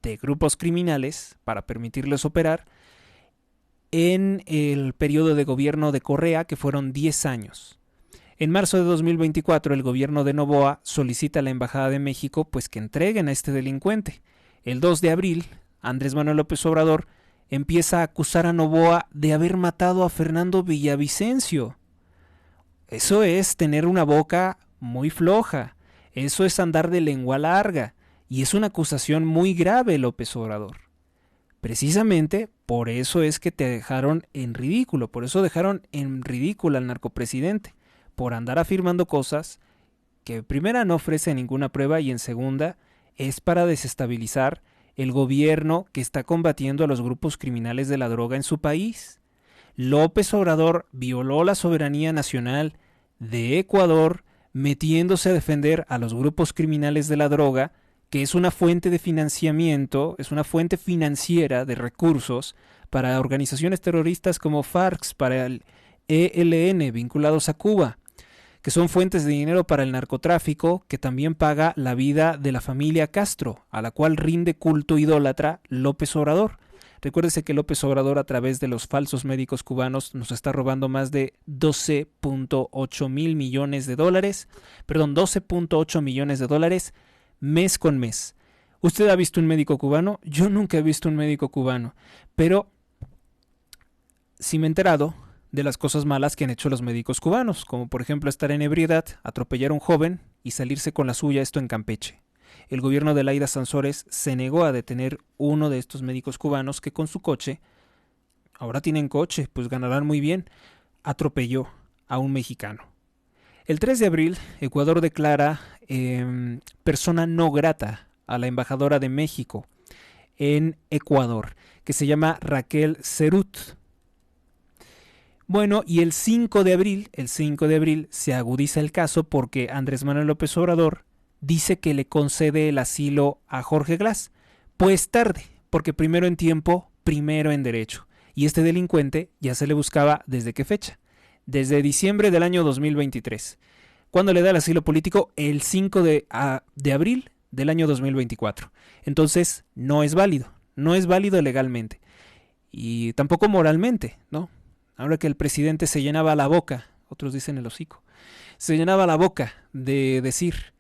de grupos criminales para permitirles operar en el periodo de gobierno de Correa, que fueron 10 años. En marzo de 2024, el gobierno de Noboa solicita a la Embajada de México que entreguen a este delincuente. El 2 de abril, Andrés Manuel López Obrador empieza a acusar a Noboa de haber matado a Fernando Villavicencio. Eso es tener una boca muy floja. Eso es andar de lengua larga. Y es una acusación muy grave, López Obrador. Precisamente por eso es que te dejaron en ridículo. Por eso dejaron en ridículo al narcopresidente. Por andar afirmando cosas que en primera no ofrece ninguna prueba y en segunda es para desestabilizar el gobierno que está combatiendo a los grupos criminales de la droga en su país. López Obrador violó la soberanía nacional de Ecuador metiéndose a defender a los grupos criminales de la droga, que es una fuente de financiamiento, es una fuente financiera de recursos para organizaciones terroristas como FARC, para el ELN vinculados a Cuba, que son fuentes de dinero para el narcotráfico, que también paga la vida de la familia Castro, a la cual rinde culto idólatra López Obrador. Recuérdese que López Obrador, a través de los falsos médicos cubanos, nos está robando más de 12.8 millones de dólares mes con mes. ¿Usted ha visto un médico cubano? Yo nunca he visto un médico cubano, pero sí me he enterado de las cosas malas que han hecho los médicos cubanos, como por ejemplo estar en ebriedad, atropellar a un joven y salirse con la suya, esto en Campeche. El gobierno de Laida Sansores se negó a detener uno de estos médicos cubanos que con su coche, ahora tienen coche, pues ganarán muy bien, atropelló a un mexicano. El 3 de abril, Ecuador declara persona no grata a la embajadora de México en Ecuador, que se llama Raquel Cerut. Bueno, y el 5 de abril se agudiza el caso porque Andrés Manuel López Obrador dice que le concede el asilo a Jorge Glass. Pues tarde, porque primero en tiempo, primero en derecho. Y este delincuente ya se le buscaba ¿desde qué fecha? Desde diciembre del año 2023. ¿Cuándo le da el asilo político? El 5 de abril del año 2024. Entonces, no es válido legalmente. Y tampoco moralmente, ¿no? Ahora que el presidente se llenaba la boca, otros dicen el hocico, se llenaba la boca de decir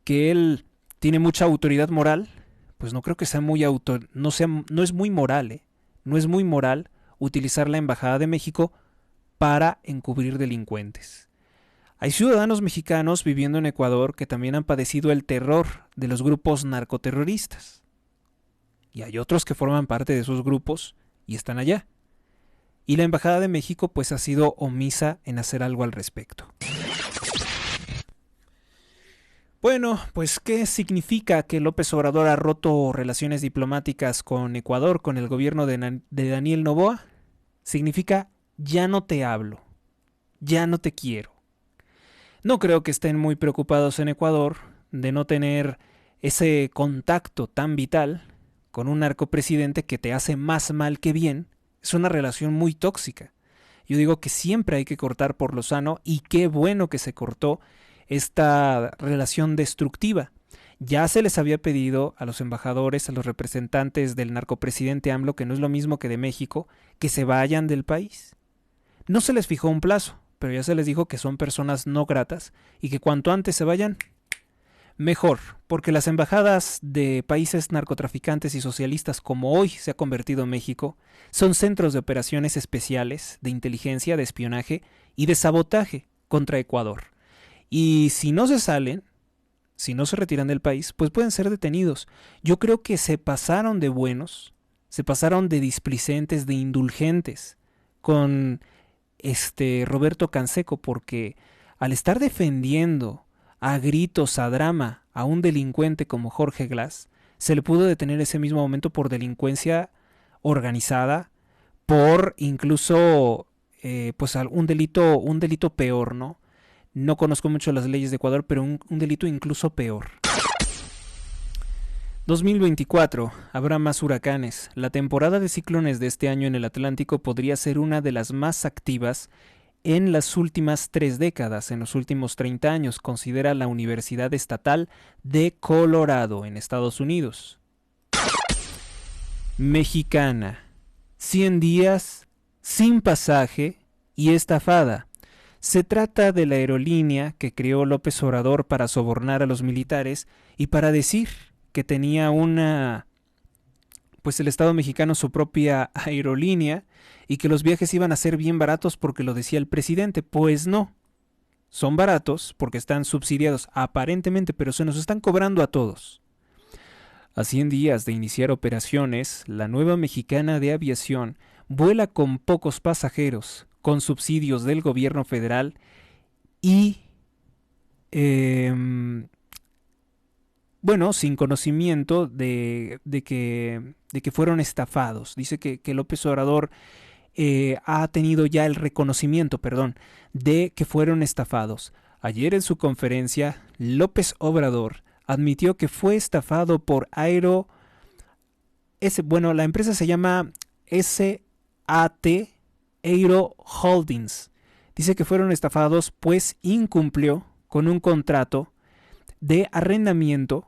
que él tiene mucha autoridad moral, pues no creo que sea no es muy moral, no es muy moral utilizar la Embajada de México para encubrir delincuentes. Hay ciudadanos mexicanos viviendo en Ecuador que también han padecido el terror de los grupos narcoterroristas. Y hay otros que forman parte de esos grupos y están allá. Y la Embajada de México pues ha sido omisa en hacer algo al respecto. Bueno, pues ¿qué significa que López Obrador ha roto relaciones diplomáticas con Ecuador, con el gobierno de Daniel Noboa? Significa ya no te hablo, ya no te quiero. No creo que estén muy preocupados en Ecuador de no tener ese contacto tan vital con un narcopresidente que te hace más mal que bien. Es una relación muy tóxica. Yo digo que siempre hay que cortar por lo sano y qué bueno que se cortó esta relación destructiva. Ya se les había pedido a los embajadores, a los representantes del narcopresidente AMLO, que no es lo mismo que de México, que se vayan del país. No se les fijó un plazo, pero ya se les dijo que son personas no gratas y que cuanto antes se vayan, mejor, porque las embajadas de países narcotraficantes y socialistas como hoy se ha convertido México son centros de operaciones especiales de inteligencia, de espionaje y de sabotaje contra Ecuador. Y si no se salen, si no se retiran del país, pues pueden ser detenidos. Yo creo que se pasaron de buenos, se pasaron de displicentes, de indulgentes con Roberto Canseco, porque al estar defendiendo a gritos, a drama, a un delincuente como Jorge Glass, se le pudo detener ese mismo momento por delincuencia organizada, por incluso pues un delito peor, ¿no? No conozco mucho las leyes de Ecuador, pero un delito incluso peor. 2024. Habrá más huracanes. La temporada de ciclones de este año en el Atlántico podría ser una de las más activas en las últimas 3 décadas, en los últimos 30 años, considera la Universidad Estatal de Colorado, en Estados Unidos. Mexicana. 100 días sin pasaje y estafada. Se trata de la aerolínea que creó López Obrador para sobornar a los militares y para decir que tenía pues el Estado mexicano su propia aerolínea y que los viajes iban a ser bien baratos porque lo decía el presidente. Pues no, son baratos porque están subsidiados aparentemente, pero se nos están cobrando a todos. A 100 días de iniciar operaciones, la nueva Mexicana de Aviación vuela con pocos pasajeros, con subsidios del gobierno federal y bueno, sin conocimiento de que fueron estafados. Dice que López Obrador ha tenido ya el reconocimiento, perdón, de que fueron estafados. Ayer en su conferencia, López Obrador admitió que fue estafado por bueno, la empresa se llama SAT Aero Holdings. Dice que fueron estafados pues incumplió con un contrato de arrendamiento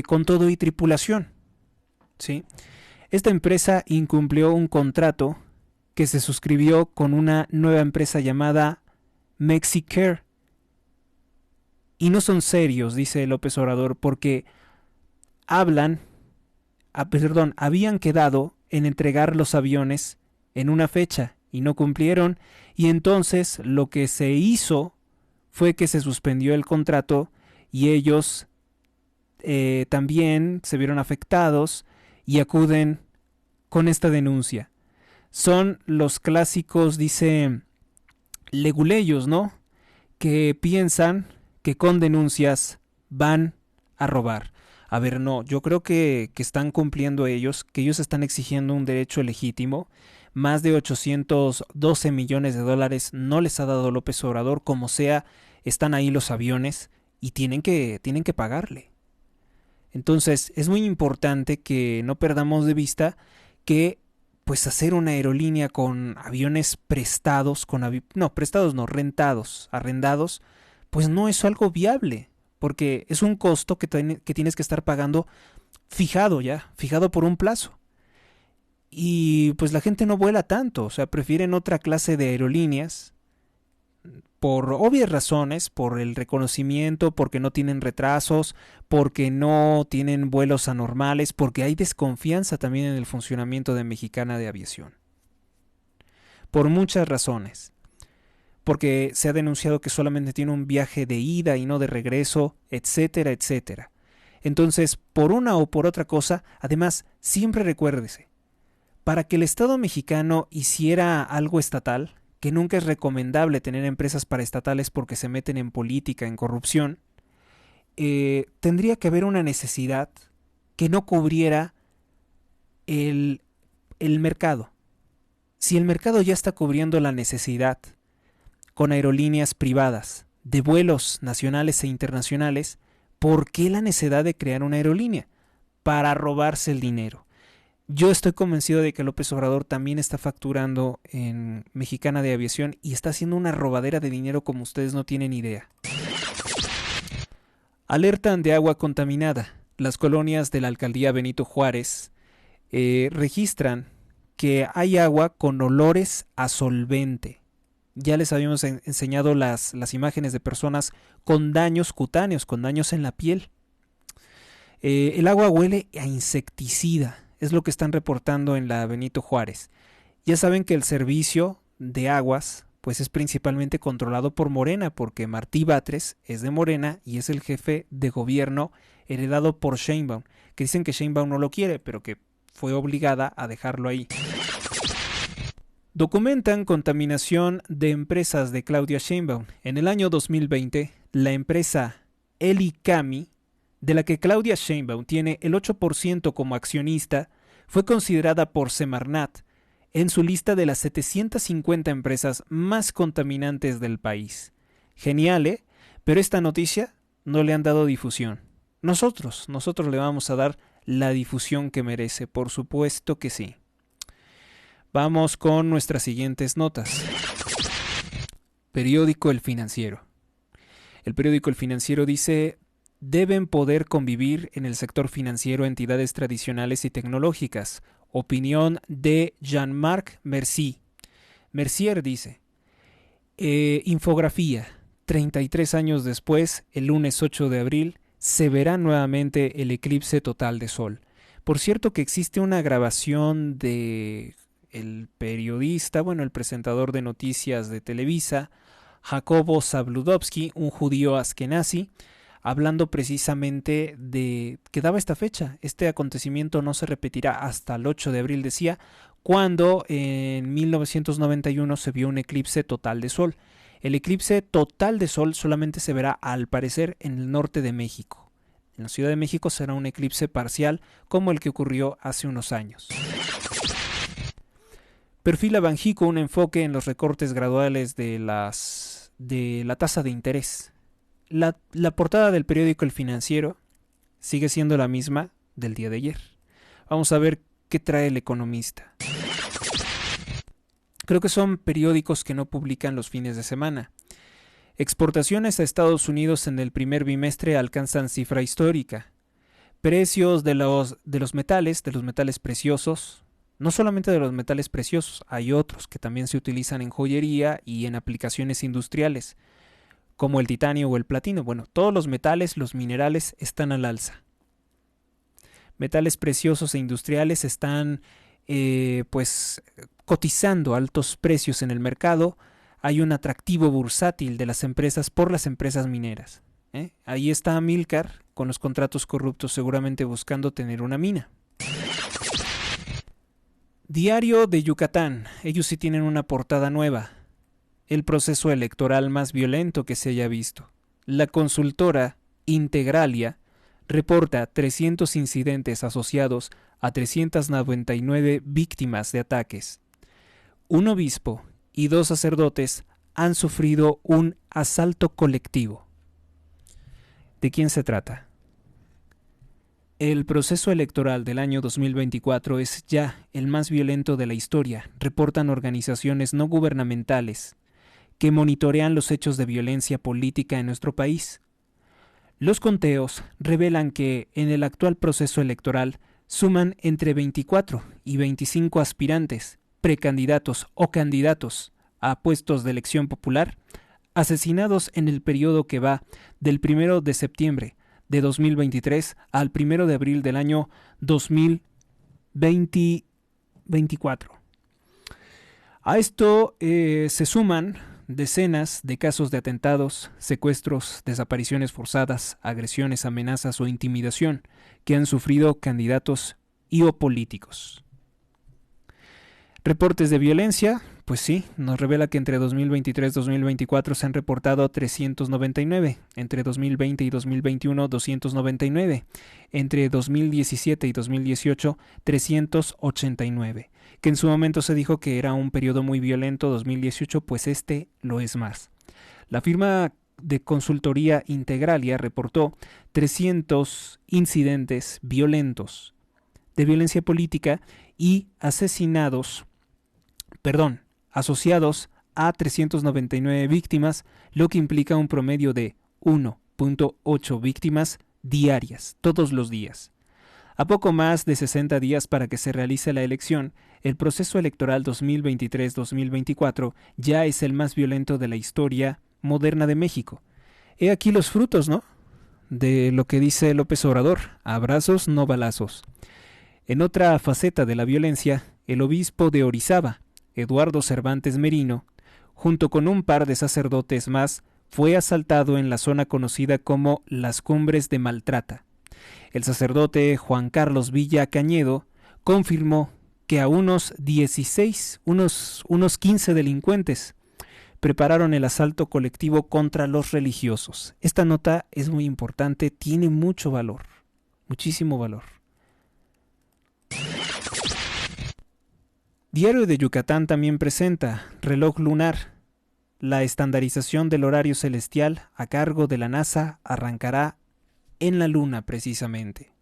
con todo y tripulación. ¿Sí? Esta empresa incumplió un contrato que se suscribió con una nueva empresa llamada Mexicare. Y no son serios, dice López Obrador, porque habían quedado en entregar los aviones en una fecha y no cumplieron, y entonces lo que se hizo fue que se suspendió el contrato y ellos también se vieron afectados y acuden con esta denuncia. Son los clásicos, dice, leguleyos, ¿no? Que piensan que con denuncias van a robar. A ver, no, yo creo que están cumpliendo ellos, que ellos están exigiendo un derecho legítimo. Más de 812 millones de dólares no les ha dado López Obrador, como sea, están ahí los aviones y tienen que pagarle. Entonces, es muy importante que no perdamos de vista que pues hacer una aerolínea con aviones prestados, rentados, arrendados, pues no es algo viable, porque es un costo que tienes que estar pagando fijado por un plazo. Y pues la gente no vuela tanto, o sea, prefieren otra clase de aerolíneas por obvias razones, por el reconocimiento, porque no tienen retrasos, porque no tienen vuelos anormales, porque hay desconfianza también en el funcionamiento de Mexicana de Aviación. Por muchas razones. Porque se ha denunciado que solamente tiene un viaje de ida y no de regreso, etcétera, etcétera. Entonces, por una o por otra cosa, además, siempre recuérdese, para que el Estado mexicano hiciera algo estatal, que nunca es recomendable tener empresas paraestatales porque se meten en política, en corrupción, tendría que haber una necesidad que no cubriera el mercado. Si el mercado ya está cubriendo la necesidad con aerolíneas privadas de vuelos nacionales e internacionales, ¿por qué la necesidad de crear una aerolínea? Para robarse el dinero. Yo estoy convencido de que López Obrador también está facturando en Mexicana de Aviación y está haciendo una robadera de dinero como ustedes no tienen idea. Alertan de agua contaminada. Las colonias de la alcaldía Benito Juárez registran que hay agua con olores a solvente. Ya les habíamos enseñado las imágenes de personas con daños cutáneos, con daños en la piel. El agua huele a insecticida, es lo que están reportando en la Benito Juárez. Ya saben que el servicio de aguas pues es principalmente controlado por Morena, porque Martí Batres es de Morena y es el jefe de gobierno heredado por Sheinbaum, que dicen que Sheinbaum no lo quiere, pero que fue obligada a dejarlo ahí. Documentan contaminación de empresas de Claudia Sheinbaum. En el año 2020, la empresa Elicami, de la que Claudia Sheinbaum tiene el 8% como accionista, fue considerada por Semarnat en su lista de las 750 empresas más contaminantes del país. Genial, ¿eh? Pero esta noticia no le han dado difusión. Nosotros le vamos a dar la difusión que merece, por supuesto que sí. Vamos con nuestras siguientes notas. Periódico El Financiero. El periódico El Financiero dice: deben poder convivir en el sector financiero entidades tradicionales y tecnológicas. Opinión de Jean-Marc Mercier dice: infografía. 33 años después, el lunes 8 de abril, se verá nuevamente el eclipse total de sol. Por cierto que existe una grabación de el periodista, el presentador de noticias de Televisa, Jacobo Zabludovsky, un judío askenazi, hablando precisamente de que daba esta fecha. Este acontecimiento no se repetirá hasta el 8 de abril, decía, cuando en 1991 se vio un eclipse total de sol. El eclipse total de sol solamente se verá, al parecer, en el norte de México. En la Ciudad de México será un eclipse parcial como el que ocurrió hace unos años. Perfila Banjico un enfoque en los recortes graduales de la tasa de interés. La portada del periódico El Financiero sigue siendo la misma del día de ayer. Vamos a ver qué trae El Economista. Creo que son periódicos que no publican los fines de semana. Exportaciones a Estados Unidos en el primer bimestre alcanzan cifra histórica. Precios de los metales preciosos. No solamente de los metales preciosos, hay otros que también se utilizan en joyería y en aplicaciones industriales, como el titanio o el platino. Todos los metales, los minerales están al alza. Metales preciosos e industriales están cotizando altos precios en el mercado. Hay un atractivo bursátil de las empresas por las empresas mineras. Ahí está Amilcar con los contratos corruptos, seguramente buscando tener una mina. Diario de Yucatán. Ellos sí tienen una portada nueva. El proceso electoral más violento que se haya visto. La consultora Integralia reporta 300 incidentes asociados a 399 víctimas de ataques. Un obispo y 2 sacerdotes han sufrido un asalto colectivo. ¿De quién se trata? El proceso electoral del año 2024 es ya el más violento de la historia, reportan organizaciones no gubernamentales que monitorean los hechos de violencia política en nuestro país. Los conteos revelan que en el actual proceso electoral suman entre 24 y 25 aspirantes, precandidatos o candidatos a puestos de elección popular, asesinados en el periodo que va del 1 de septiembre de 2023 al 1 de abril del año 2024. A esto se suman decenas de casos de atentados, secuestros, desapariciones forzadas, agresiones, amenazas o intimidación que han sufrido candidatos y o políticos. Reportes de violencia, Pues sí, nos revela que entre 2023 y 2024 se han reportado 399, entre 2020 y 2021 299, entre 2017 y 2018 389, que en su momento se dijo que era un periodo muy violento 2018, pues este lo es más. La firma de consultoría Integralia reportó 300 incidentes violentos de violencia política y asociados a 399 víctimas, lo que implica un promedio de 1.8 víctimas diarias, todos los días. A poco más de 60 días para que se realice la elección, el proceso electoral 2023-2024 ya es el más violento de la historia moderna de México. He aquí los frutos, ¿no?, de lo que dice López Obrador: abrazos, no balazos. En otra faceta de la violencia, el obispo de Orizaba, Eduardo Cervantes Merino, junto con un par de sacerdotes más, fue asaltado en la zona conocida como las Cumbres de Maltrata. El sacerdote Juan Carlos Villa Cañedo confirmó que a unos 15 delincuentes prepararon el asalto colectivo contra los religiosos. Esta nota es muy importante, tiene mucho valor, muchísimo valor. Diario de Yucatán también presenta Reloj Lunar. La estandarización del horario celestial a cargo de la NASA arrancará en la Luna precisamente.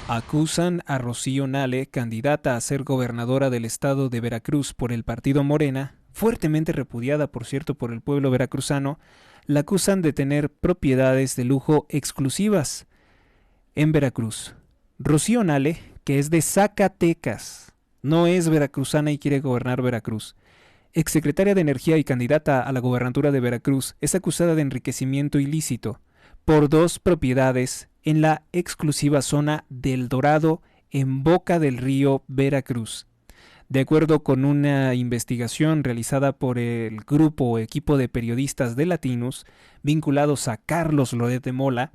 Acusan a Rocío Nale, candidata a ser gobernadora del estado de Veracruz por el partido Morena, fuertemente repudiada por cierto por el pueblo veracruzano, la acusan de tener propiedades de lujo exclusivas en Veracruz. Rocío Nale, que es de Zacatecas, no es veracruzana y quiere gobernar Veracruz. Exsecretaria de Energía y candidata a la gobernatura de Veracruz, es acusada de enriquecimiento ilícito por 2 propiedades en la exclusiva zona del Dorado en Boca del Río, Veracruz. De acuerdo con una investigación realizada por el grupo o equipo de periodistas de Latinos vinculados a Carlos Loret de Mola,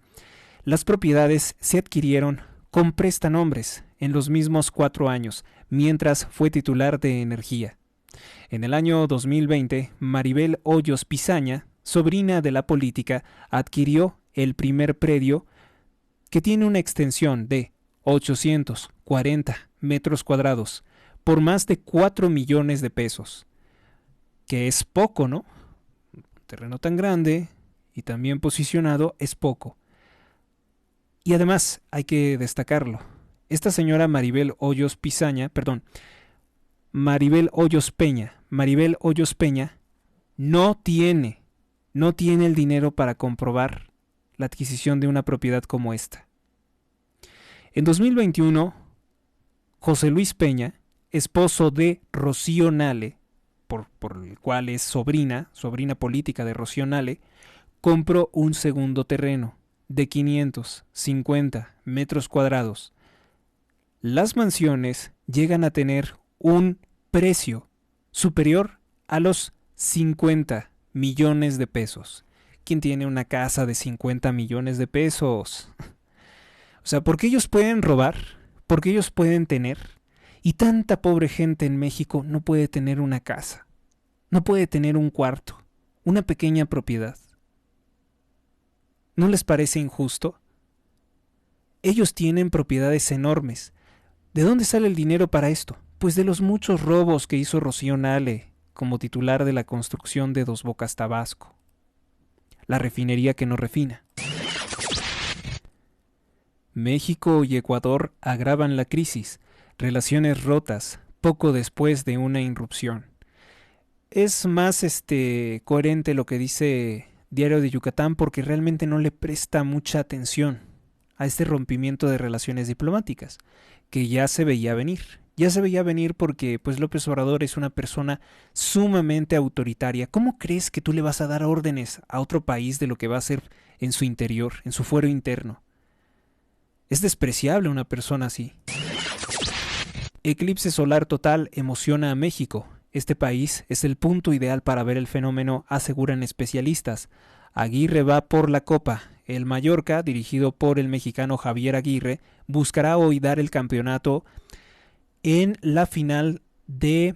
las propiedades se adquirieron con prestanombres en los mismos 4 años, mientras fue titular de Energía. En el año 2020, Maribel Hoyos Pizaña, sobrina de la política, adquirió el primer predio que tiene una extensión de 840 metros cuadrados por más de 4 millones de pesos. Que es poco, ¿no? Un terreno tan grande y tan bien posicionado es poco. Y además, hay que destacarlo, esta señora Maribel Hoyos Peña, no tiene el dinero para comprobar la adquisición de una propiedad como esta. En 2021, José Luis Peña, esposo de Rocío Nale, por el cual es sobrina política de Rocío Nale, compró un segundo terreno de 550 metros cuadrados. Las mansiones llegan a tener un precio superior a los 50 millones de pesos. ¿Quién tiene una casa de 50 millones de pesos? O sea, ¿por qué ellos pueden robar? ¿Por qué ellos pueden tener? Y tanta pobre gente en México no puede tener una casa, no puede tener un cuarto, una pequeña propiedad. ¿No les parece injusto? Ellos tienen propiedades enormes. ¿De dónde sale el dinero para esto? Pues de los muchos robos que hizo Rocío Nale como titular de la construcción de Dos Bocas Tabasco, la refinería que no refina. México y Ecuador agravan la crisis, relaciones rotas poco después de una irrupción. Es más coherente lo que dice Diario de Yucatán porque realmente no le presta mucha atención a este rompimiento de relaciones diplomáticas, que ya se veía venir. Ya se veía venir porque pues López Obrador es una persona sumamente autoritaria. ¿Cómo crees que tú le vas a dar órdenes a otro país de lo que va a hacer en su interior, en su fuero interno? Es despreciable una persona así. Eclipse solar total emociona a México. Este país es el punto ideal para ver el fenómeno, aseguran especialistas. Aguirre va por la copa. El Mallorca, dirigido por el mexicano Javier Aguirre, buscará hoy dar el campeonato en la final de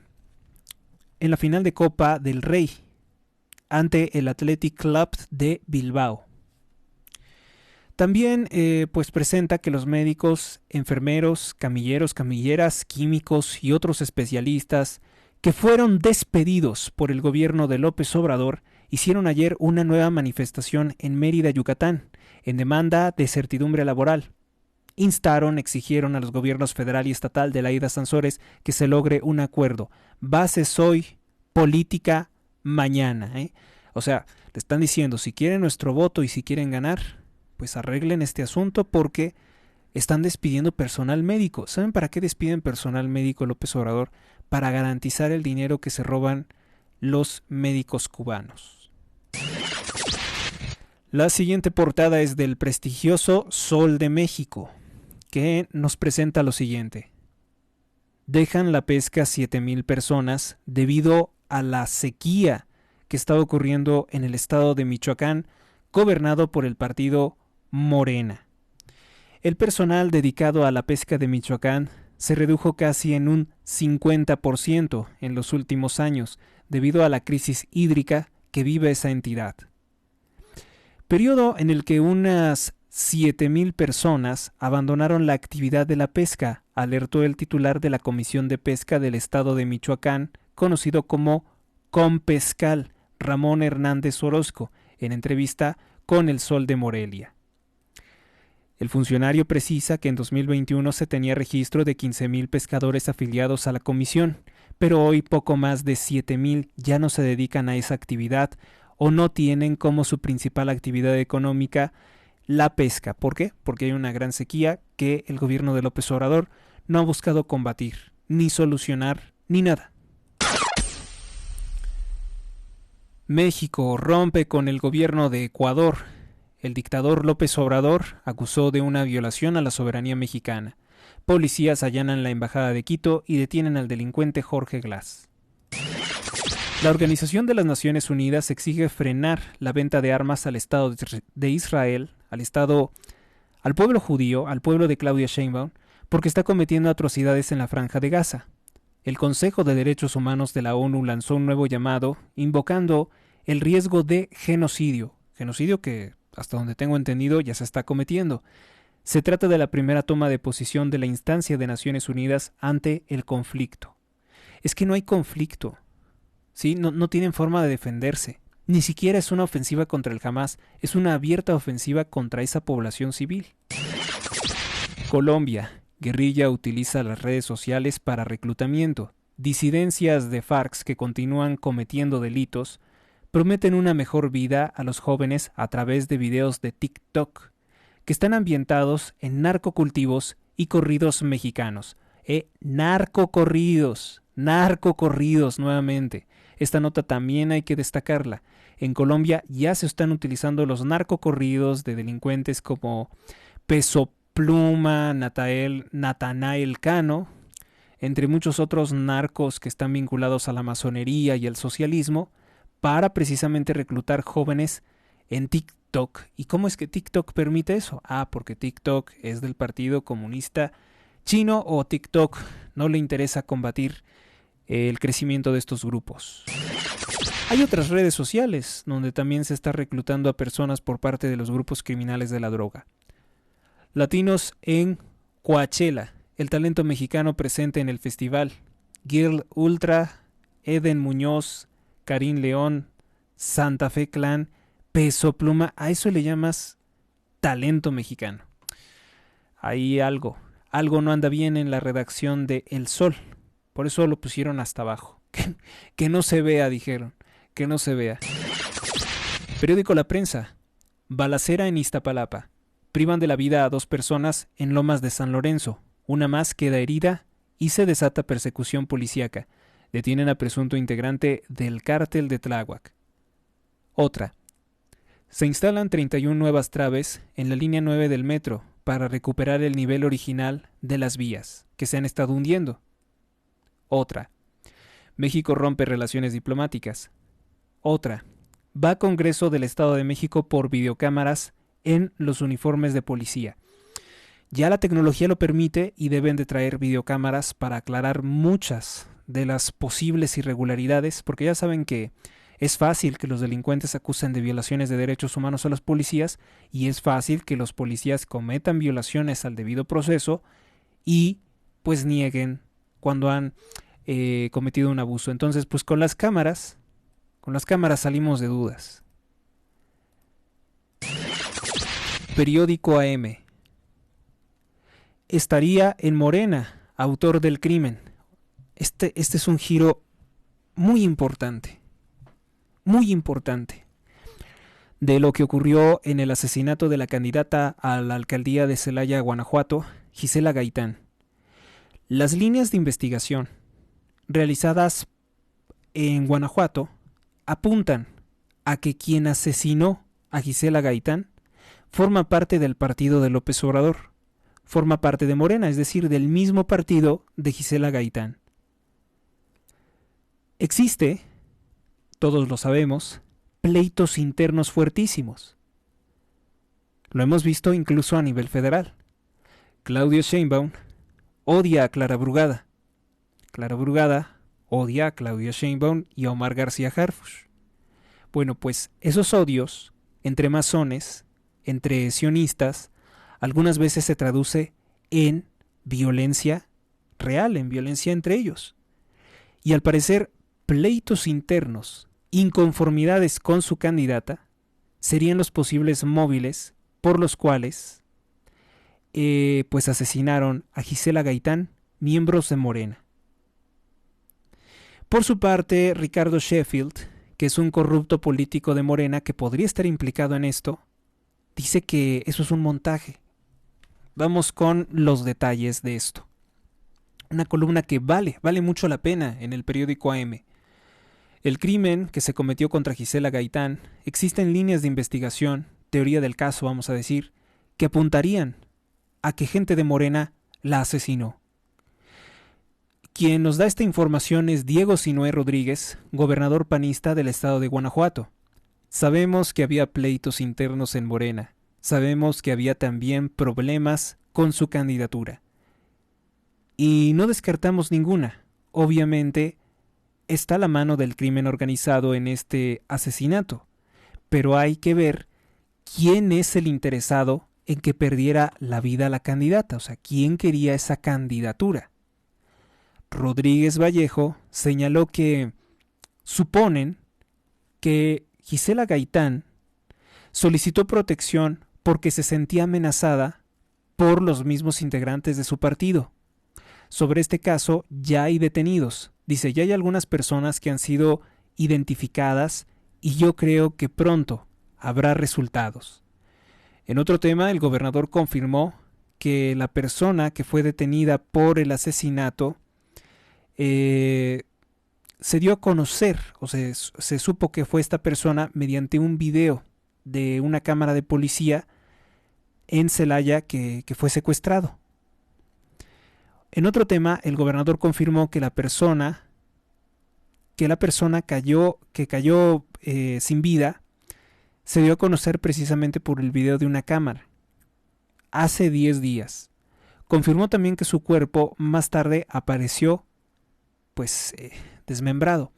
Copa del Rey ante el Athletic Club de Bilbao. También pues presenta que los médicos, enfermeros, camilleros, camilleras, químicos y otros especialistas que fueron despedidos por el gobierno de López Obrador hicieron ayer una nueva manifestación en Mérida, Yucatán, en demanda de certidumbre laboral. Exigieron a los gobiernos federal y estatal de Laida Sansores que se logre un acuerdo. Bases hoy, política mañana. O sea, le están diciendo, si quieren nuestro voto y si quieren ganar, pues arreglen este asunto porque están despidiendo personal médico. ¿Saben para qué despiden personal médico López Obrador? Para garantizar el dinero que se roban los médicos cubanos. La siguiente portada es del prestigioso Sol de México, que nos presenta lo siguiente. Dejan la pesca 7,000 personas debido a la sequía que está ocurriendo en el estado de Michoacán, gobernado por el partido Morena. El personal dedicado a la pesca de Michoacán se redujo casi en un 50% en los últimos años debido a la crisis hídrica que vive esa entidad. Periodo en el que unas 7,000 personas abandonaron la actividad de la pesca, alertó el titular de la Comisión de Pesca del estado de Michoacán, conocido como Compescal, Ramón Hernández Orozco, en entrevista con El Sol de Morelia. El funcionario precisa que en 2021 se tenía registro de 15,000 pescadores afiliados a la comisión, pero hoy poco más de 7,000 ya no se dedican a esa actividad o no tienen como su principal actividad económica la pesca. ¿Por qué? Porque hay una gran sequía que el gobierno de López Obrador no ha buscado combatir, ni solucionar, ni nada. México rompe con el gobierno de Ecuador. El dictador López Obrador acusó de una violación a la soberanía mexicana. Policías allanan la embajada de Quito y detienen al delincuente Jorge Glass. La Organización de las Naciones Unidas exige frenar la venta de armas al Estado de Israel, al pueblo judío, al pueblo de Claudia Sheinbaum, porque está cometiendo atrocidades en la Franja de Gaza. El Consejo de Derechos Humanos de la ONU lanzó un nuevo llamado invocando el riesgo de genocidio que, hasta donde tengo entendido, ya se está cometiendo. Se trata de la primera toma de posición de la instancia de Naciones Unidas ante el conflicto. Es que no hay conflicto, ¿sí? No tienen forma de defenderse. Ni siquiera es una ofensiva contra el Hamás, es una abierta ofensiva contra esa población civil. Colombia. Guerrilla utiliza las redes sociales para reclutamiento. Disidencias de FARC que continúan cometiendo delitos prometen una mejor vida a los jóvenes a través de videos de TikTok que están ambientados en narcocultivos y corridos mexicanos. Narcocorridos nuevamente. Esta nota también hay que destacarla. En Colombia ya se están utilizando los narcocorridos de delincuentes como Peso Pluma, Natanael Cano, entre muchos otros narcos que están vinculados a la masonería y el socialismo, para precisamente reclutar jóvenes en TikTok. ¿Y cómo es que TikTok permite eso? Porque TikTok es del Partido Comunista Chino o TikTok no le interesa combatir el crecimiento de estos grupos. Hay otras redes sociales donde también se está reclutando a personas por parte de los grupos criminales de la droga. Latinos en Coachella, el talento mexicano presente en el festival. Girl Ultra, Eden Muñoz, Karim León, Santa Fe Clan, Peso Pluma. ¿A eso le llamas talento mexicano? Ahí algo no anda bien en la redacción de El Sol. Por eso lo pusieron hasta abajo. Que no se vea, dijeron. Que no se vea. Periódico La Prensa. Balacera en Iztapalapa. Privan de la vida a 2 personas en Lomas de San Lorenzo. Una más queda herida y se desata persecución policíaca. Detienen a presunto integrante del cártel de Tláhuac. Otra. Se instalan 31 nuevas traves en la línea 9 del metro para recuperar el nivel original de las vías, que se han estado hundiendo. Otra. México rompe relaciones diplomáticas. Otra. Va a Congreso del Estado de México por videocámaras en los uniformes de policía. Ya la tecnología lo permite y deben de traer videocámaras para aclarar muchas de las posibles irregularidades, porque ya saben que es fácil que los delincuentes acusen de violaciones de derechos humanos a los policías y es fácil que los policías cometan violaciones al debido proceso y pues nieguen cuando han cometido un abuso. Entonces, pues con las cámaras salimos de dudas. Periódico AM. Estaría en Morena, autor del crimen. Este es un giro muy importante de lo que ocurrió en el asesinato de la candidata a la alcaldía de Celaya, Guanajuato, Gisela Gaitán. Las líneas de investigación realizadas en Guanajuato apuntan a que quien asesinó a Gisela Gaitán forma parte del partido de López Obrador, forma parte de Morena, es decir, del mismo partido de Gisela Gaitán. Existe, todos lo sabemos, pleitos internos fuertísimos. Lo hemos visto incluso a nivel federal. Claudio Sheinbaum odia a Clara Brugada. Clara Brugada odia a Claudio Sheinbaum y a Omar García Harfuch. Bueno, pues esos odios entre masones, entre sionistas, algunas veces se traduce en violencia real, en violencia entre ellos. Y al parecer, pleitos internos, inconformidades con su candidata, serían los posibles móviles por los cuales pues asesinaron a Gisela Gaitán, miembros de Morena. Por su parte, Ricardo Sheffield, que es un corrupto político de Morena que podría estar implicado en esto, dice que eso es un montaje. Vamos con los detalles de esto. Una columna que vale mucho la pena en el periódico AM. El crimen que se cometió contra Gisela Gaitán, existen líneas de investigación, teoría del caso vamos a decir, que apuntarían a que gente de Morena la asesinó. Quien nos da esta información es Diego Sinué Rodríguez, gobernador panista del estado de Guanajuato. Sabemos que había pleitos internos en Morena. Sabemos que había también problemas con su candidatura. Y no descartamos ninguna. Obviamente está la mano del crimen organizado en este asesinato. Pero hay que ver quién es el interesado en que perdiera la vida la candidata. O sea, quién quería esa candidatura. Rodríguez Vallejo señaló que suponen que Gisela Gaitán solicitó protección porque se sentía amenazada por los mismos integrantes de su partido. Sobre este caso ya hay detenidos. Dice, ya hay algunas personas que han sido identificadas y yo creo que pronto habrá resultados. En otro tema, el gobernador confirmó que la persona que fue detenida por el asesinato se dio a conocer, o se supo que fue esta persona mediante un video de una cámara de policía en Celaya que fue secuestrado. En otro tema, el gobernador confirmó que la persona cayó sin vida, se dio a conocer precisamente por el video de una cámara, hace 10 días. Confirmó también que su cuerpo más tarde apareció desmembrado.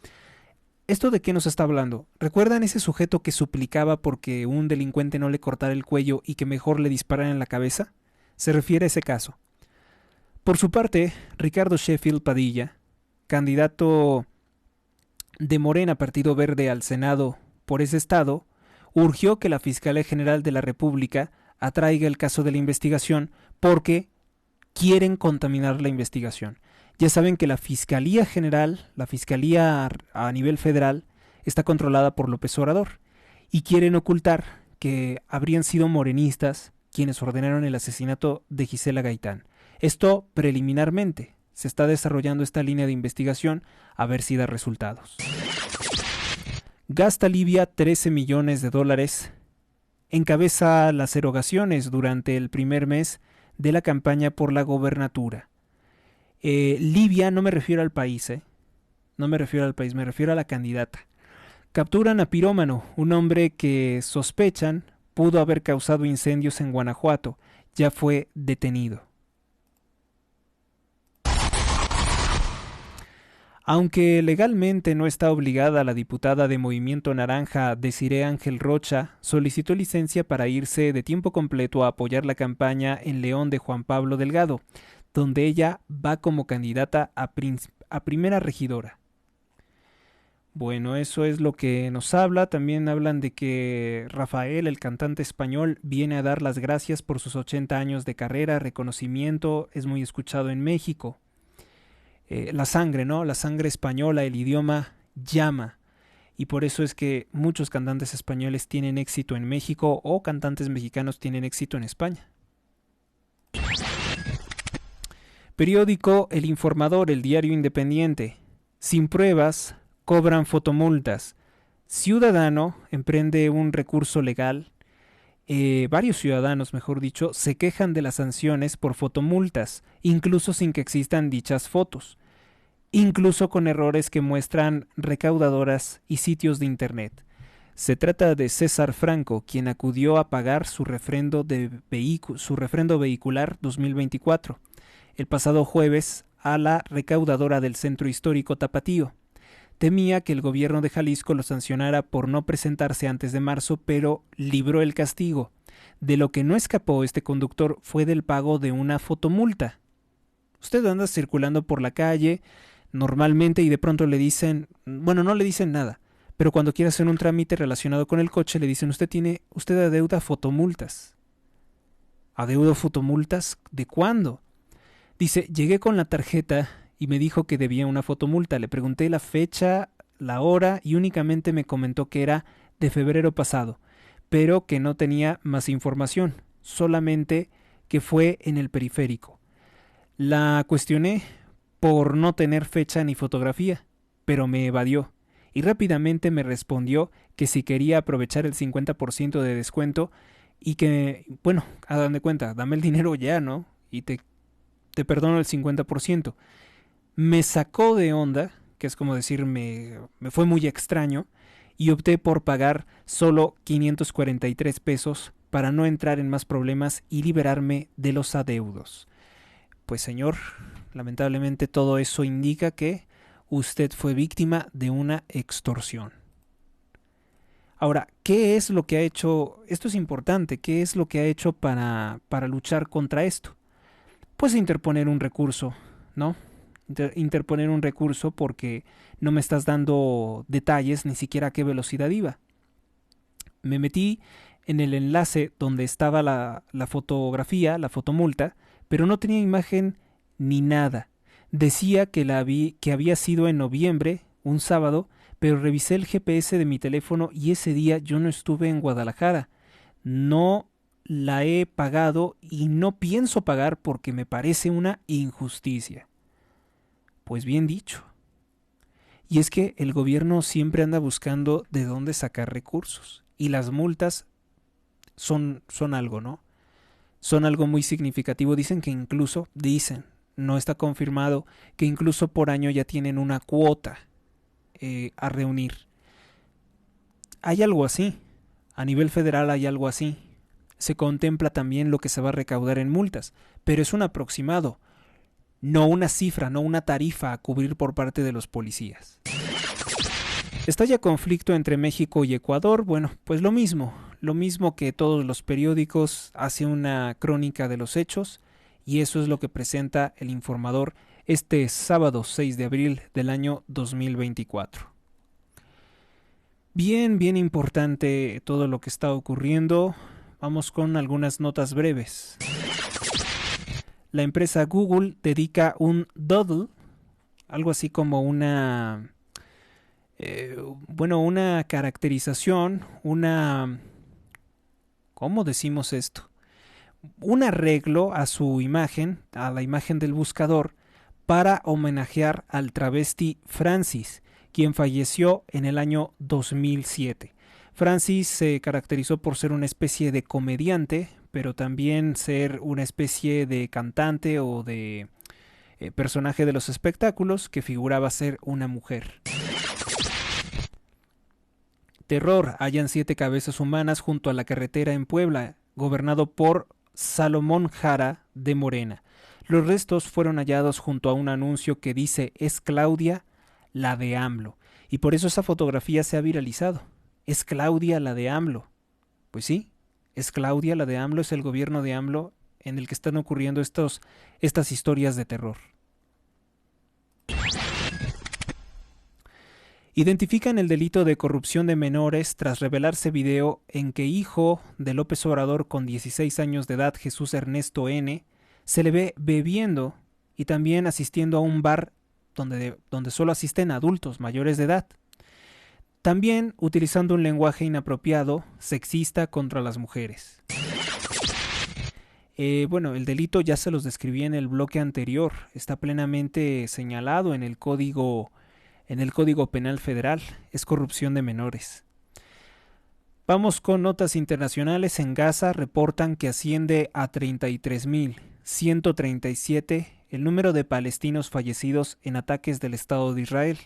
¿Esto de qué nos está hablando? ¿Recuerdan ese sujeto que suplicaba porque un delincuente no le cortara el cuello y que mejor le disparara en la cabeza? Se refiere a ese caso. Por su parte, Ricardo Sheffield Padilla, candidato de Morena Partido Verde al Senado por ese estado, urgió que la Fiscalía General de la República atraiga el caso de la investigación porque quieren contaminar la investigación. Ya saben que la Fiscalía General, la Fiscalía a nivel federal, está controlada por López Obrador y quieren ocultar que habrían sido morenistas quienes ordenaron el asesinato de Gisela Gaitán. Esto preliminarmente. Se está desarrollando esta línea de investigación a ver si da resultados. Gasta Libia $13 millones. Encabeza las erogaciones durante el primer mes de la campaña por la gobernatura. Libia, no me refiero al país, no me refiero al país, me refiero a la candidata. Capturan a pirómano, un hombre que sospechan pudo haber causado incendios en Guanajuato. ya fue detenido. Aunque legalmente no está obligada, la diputada de Movimiento Naranja, Desirée Ángel Rocha, solicitó licencia para irse de tiempo completo a apoyar la campaña en León de Juan Pablo Delgado, donde ella va como candidata a primera regidora. Bueno, eso es lo que nos habla. También hablan de que Rafael, el cantante español, viene a dar las gracias por sus 80 años de carrera, reconocimiento, es muy escuchado en México. La sangre, ¿no? La sangre española, el idioma llama. Y por eso es que muchos cantantes españoles tienen éxito en México o cantantes mexicanos tienen éxito en España. Periódico El Informador, el diario independiente. Sin pruebas, cobran fotomultas. Ciudadano emprende un recurso legal. Varios ciudadanos, mejor dicho, se quejan de las sanciones por fotomultas, incluso sin que existan dichas fotos, incluso con errores que muestran recaudadoras y sitios de internet. Se trata de César Franco, quien acudió a pagar su refrendo vehicular 2024 el pasado jueves a la recaudadora del Centro Histórico Tapatío. Temía que el gobierno de Jalisco lo sancionara por no presentarse antes de marzo, pero libró el castigo. De lo que no escapó este conductor fue del pago de una fotomulta. Usted anda circulando por la calle normalmente y de pronto le dicen, bueno, no le dicen nada, pero cuando quiere hacer un trámite relacionado con el coche le dicen, usted adeuda fotomultas. ¿Adeudo fotomultas? ¿De cuándo? Dice, llegué con la tarjeta y me dijo que debía una fotomulta. Le pregunté la fecha, la hora y únicamente me comentó que era de febrero pasado, pero que no tenía más información, solamente que fue en el periférico. La cuestioné por no tener fecha ni fotografía, pero me evadió y rápidamente me respondió que si quería aprovechar el 50% de descuento y que, bueno, hagan de cuenta, dame el dinero ya, ¿no? Y te perdono el 50%. Me sacó de onda, que es como decir, me fue muy extraño, y opté por pagar solo 543 pesos para no entrar en más problemas y liberarme de los adeudos. Pues señor, lamentablemente todo eso indica que usted fue víctima de una extorsión. Ahora, ¿qué es lo que ha hecho? Esto es importante, ¿qué es lo que ha hecho para luchar contra esto? Pues interponer un recurso, ¿no? Interponer un recurso porque no me estás dando detalles ni siquiera a qué velocidad iba. Me metí en el enlace donde estaba la fotografía, la fotomulta, pero no tenía imagen ni nada. Decía que había sido en noviembre, un sábado, pero revisé el GPS de mi teléfono y ese día yo no estuve en Guadalajara. No la he pagado y no pienso pagar porque me parece una injusticia. Pues bien dicho. Y es que el gobierno siempre anda buscando de dónde sacar recursos. Y las multas son algo, ¿no? Son algo muy significativo. Dicen, no está confirmado, que incluso por año ya tienen una cuota a reunir. Hay algo así. A nivel federal hay algo así. Se contempla también lo que se va a recaudar en multas, pero es un aproximado. No una cifra, no una tarifa a cubrir por parte de los policías. Estalla conflicto entre México y Ecuador. Bueno, pues lo mismo que todos los periódicos, hace una crónica de los hechos y eso es lo que presenta El Informador este sábado 6 de abril del año 2024. Bien importante todo lo que está ocurriendo. Vamos con algunas notas breves. La empresa Google dedica un doodle, algo así como una caracterización, ¿cómo decimos esto? Un arreglo a su imagen, a la imagen del buscador, para homenajear al travesti Francis, quien falleció en el año 2007. Francis se caracterizó por ser una especie de comediante, pero también ser una especie de cantante o de personaje de los espectáculos que figuraba ser una mujer. Terror, hallan 7 cabezas humanas junto a la carretera en Puebla, gobernado por Salomón Jara de Morena. Los restos fueron hallados junto a un anuncio que dice "Es Claudia, la de AMLO". Y por eso esa fotografía se ha viralizado. Es Claudia, la de AMLO. Pues sí, es Claudia, la de AMLO, es el gobierno de AMLO en el que están ocurriendo estas historias de terror. Identifican el delito de corrupción de menores tras revelarse video en que hijo de López Obrador con 16 años de edad, Jesús Ernesto N., se le ve bebiendo y también asistiendo a un bar donde solo asisten adultos mayores de edad. También utilizando un lenguaje inapropiado, sexista contra las mujeres. El delito ya se los describí en el bloque anterior. Está plenamente señalado en el Código Penal Federal. Es corrupción de menores. Vamos con notas internacionales. En Gaza reportan que asciende a 33.137 el número de palestinos fallecidos en ataques del Estado de Israel.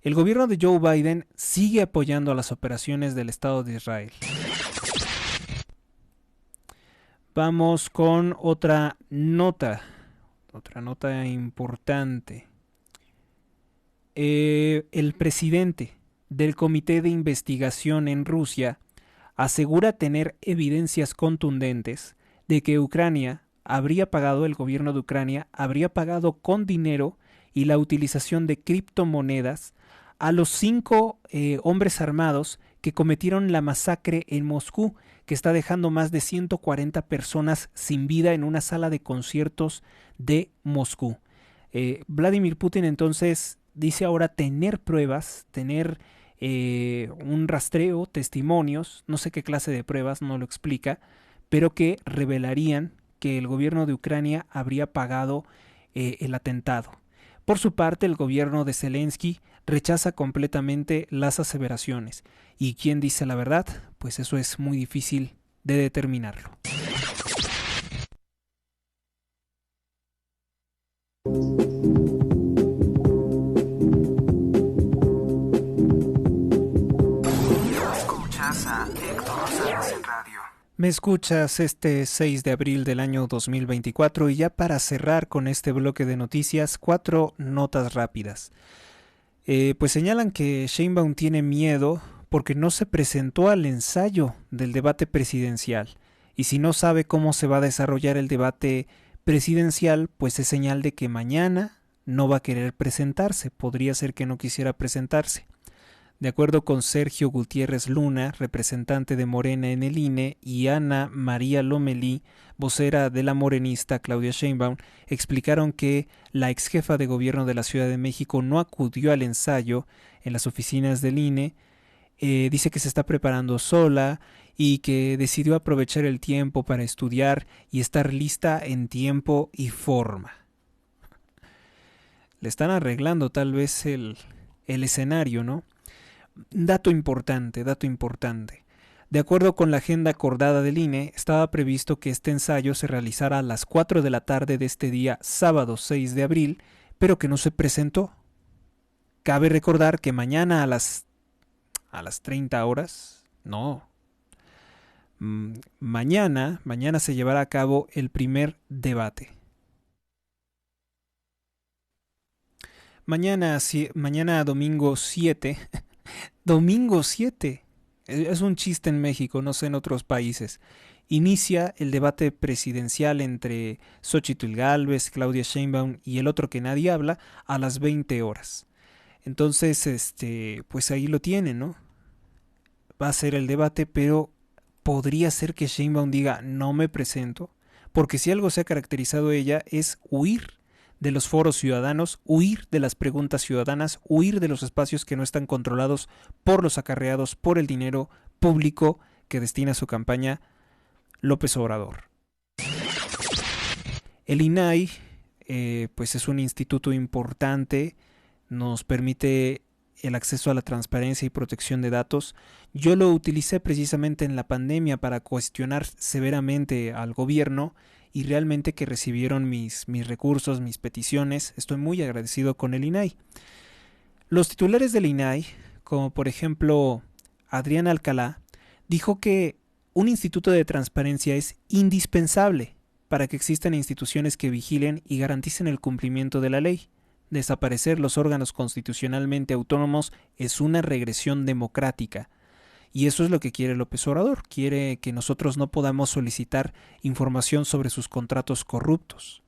El gobierno de Joe Biden sigue apoyando a las operaciones del Estado de Israel. Vamos con otra nota importante. El presidente del Comité de Investigación en Rusia asegura tener evidencias contundentes de que el gobierno de Ucrania habría pagado con dinero y la utilización de criptomonedas a los 5 hombres armados que cometieron la masacre en Moscú, que está dejando más de 140 personas sin vida en una sala de conciertos de Moscú. Vladimir Putin entonces dice ahora tener pruebas, tener un rastreo, testimonios, no sé qué clase de pruebas, no lo explica, pero que revelarían que el gobierno de Ucrania habría pagado el atentado. Por su parte, el gobierno de Zelensky rechaza completamente las aseveraciones. ¿Y quién dice la verdad? Pues eso es muy difícil de determinarlo. Escuchas a Héctor Sánchez en radio. Me escuchas este 6 de abril del año 2024 y ya para cerrar con este bloque de noticias, 4 notas rápidas. Pues señalan que Sheinbaum tiene miedo porque no se presentó al ensayo del debate presidencial. Y si no sabe cómo se va a desarrollar el debate presidencial, pues es señal de que mañana no va a querer presentarse. Podría ser que no quisiera presentarse. De acuerdo con Sergio Gutiérrez Luna, representante de Morena en el INE, y Ana María Lomelí, vocera de la morenista Claudia Sheinbaum, explicaron que la exjefa de gobierno de la Ciudad de México no acudió al ensayo en las oficinas del INE. Dice que se está preparando sola y que decidió aprovechar el tiempo para estudiar y estar lista en tiempo y forma. Le están arreglando tal vez el escenario, ¿no? Dato importante. De acuerdo con la agenda acordada del INE, estaba previsto que este ensayo se realizara a las 4 de la tarde de este día, sábado 6 de abril, pero que no se presentó. Cabe recordar que mañana a las 30 horas, mañana se llevará a cabo el primer debate. Mañana domingo 7, domingo 7, es un chiste en México, no sé en otros países. Inicia el debate presidencial entre Xóchitl Gálvez, Claudia Sheinbaum y el otro que nadie habla a las 20 horas. Entonces, pues ahí lo tienen, ¿no? Va a ser el debate, pero podría ser que Sheinbaum diga no me presento, porque si algo se ha caracterizado ella es huir de los foros ciudadanos, huir de las preguntas ciudadanas, huir de los espacios que no están controlados por los acarreados por el dinero público que destina a su campaña López Obrador. El INAI, pues es un instituto importante, nos permite el acceso a la transparencia y protección de datos. Yo lo utilicé precisamente en la pandemia para cuestionar severamente al gobierno y realmente que recibieron mis recursos, mis peticiones. Estoy muy agradecido con el INAI. Los titulares del INAI, como por ejemplo Adrián Alcalá, dijo que un instituto de transparencia es indispensable para que existan instituciones que vigilen y garanticen el cumplimiento de la ley. Desaparecer los órganos constitucionalmente autónomos es una regresión democrática. Y eso es lo que quiere López Obrador. Quiere que nosotros no podamos solicitar información sobre sus contratos corruptos.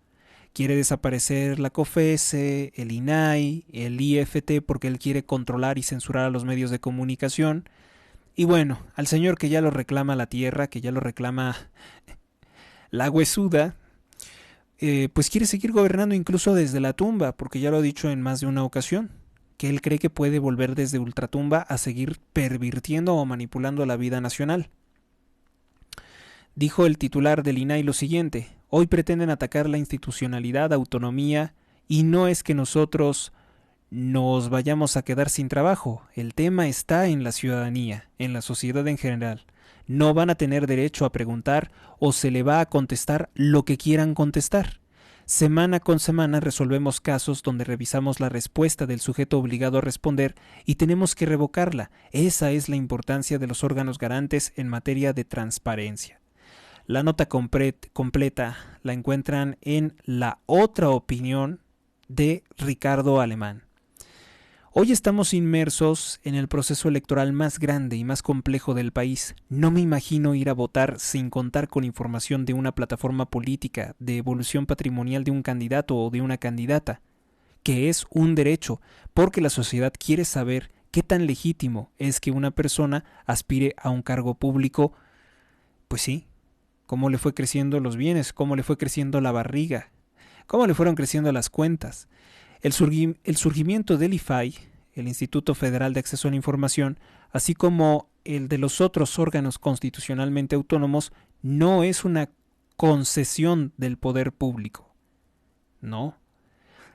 Quiere desaparecer la COFESE, el INAI, el IFT, porque él quiere controlar y censurar a los medios de comunicación. Y bueno, al señor que ya lo reclama la tierra, que ya lo reclama la huesuda, pues quiere seguir gobernando incluso desde la tumba, porque ya lo ha dicho en más de una ocasión, que él cree que puede volver desde ultratumba a seguir pervirtiendo o manipulando la vida nacional. Dijo el titular del INAI lo siguiente: hoy pretenden atacar la institucionalidad, autonomía, y no es que nosotros nos vayamos a quedar sin trabajo. El tema está en la ciudadanía, en la sociedad en general. No van a tener derecho a preguntar o se le va a contestar lo que quieran contestar. Semana con semana resolvemos casos donde revisamos la respuesta del sujeto obligado a responder y tenemos que revocarla. Esa es la importancia de los órganos garantes en materia de transparencia. La nota completa la encuentran en La Otra Opinión de Ricardo Alemán. Hoy estamos inmersos en el proceso electoral más grande y más complejo del país. No me imagino ir a votar sin contar con información de una plataforma política, de evolución patrimonial de un candidato o de una candidata, que es un derecho, porque la sociedad quiere saber qué tan legítimo es que una persona aspire a un cargo público. Pues sí, cómo le fue creciendo los bienes, cómo le fue creciendo la barriga, cómo le fueron creciendo las cuentas. El surgimiento del IFAI, el Instituto Federal de Acceso a la Información, así como el de los otros órganos constitucionalmente autónomos, no es una concesión del poder público. No.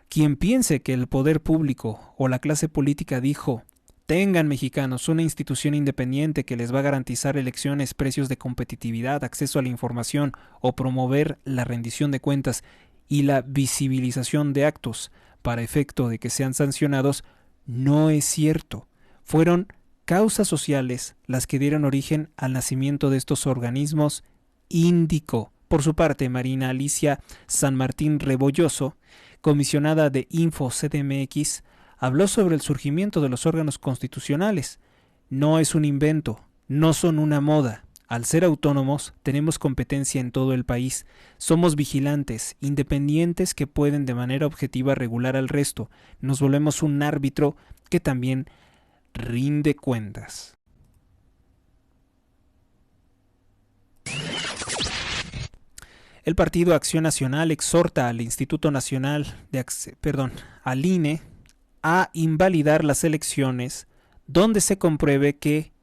Quien piense que el poder público o la clase política dijo: tengan, mexicanos, una institución independiente que les va a garantizar elecciones, precios de competitividad, acceso a la información o promover la rendición de cuentas y la visibilización de actos para efecto de que sean sancionados, no es cierto. Fueron causas sociales las que dieron origen al nacimiento de estos organismos, indicó. Por su parte, Marina Alicia San Martín Rebolloso, comisionada de Info CDMX, habló sobre el surgimiento de los órganos constitucionales. No es un invento, no son una moda. Al ser autónomos, tenemos competencia en todo el país. Somos vigilantes, independientes que pueden de manera objetiva regular al resto. Nos volvemos un árbitro que también rinde cuentas. El Partido Acción Nacional exhorta al Instituto Nacional al INE, a invalidar las elecciones donde se compruebe que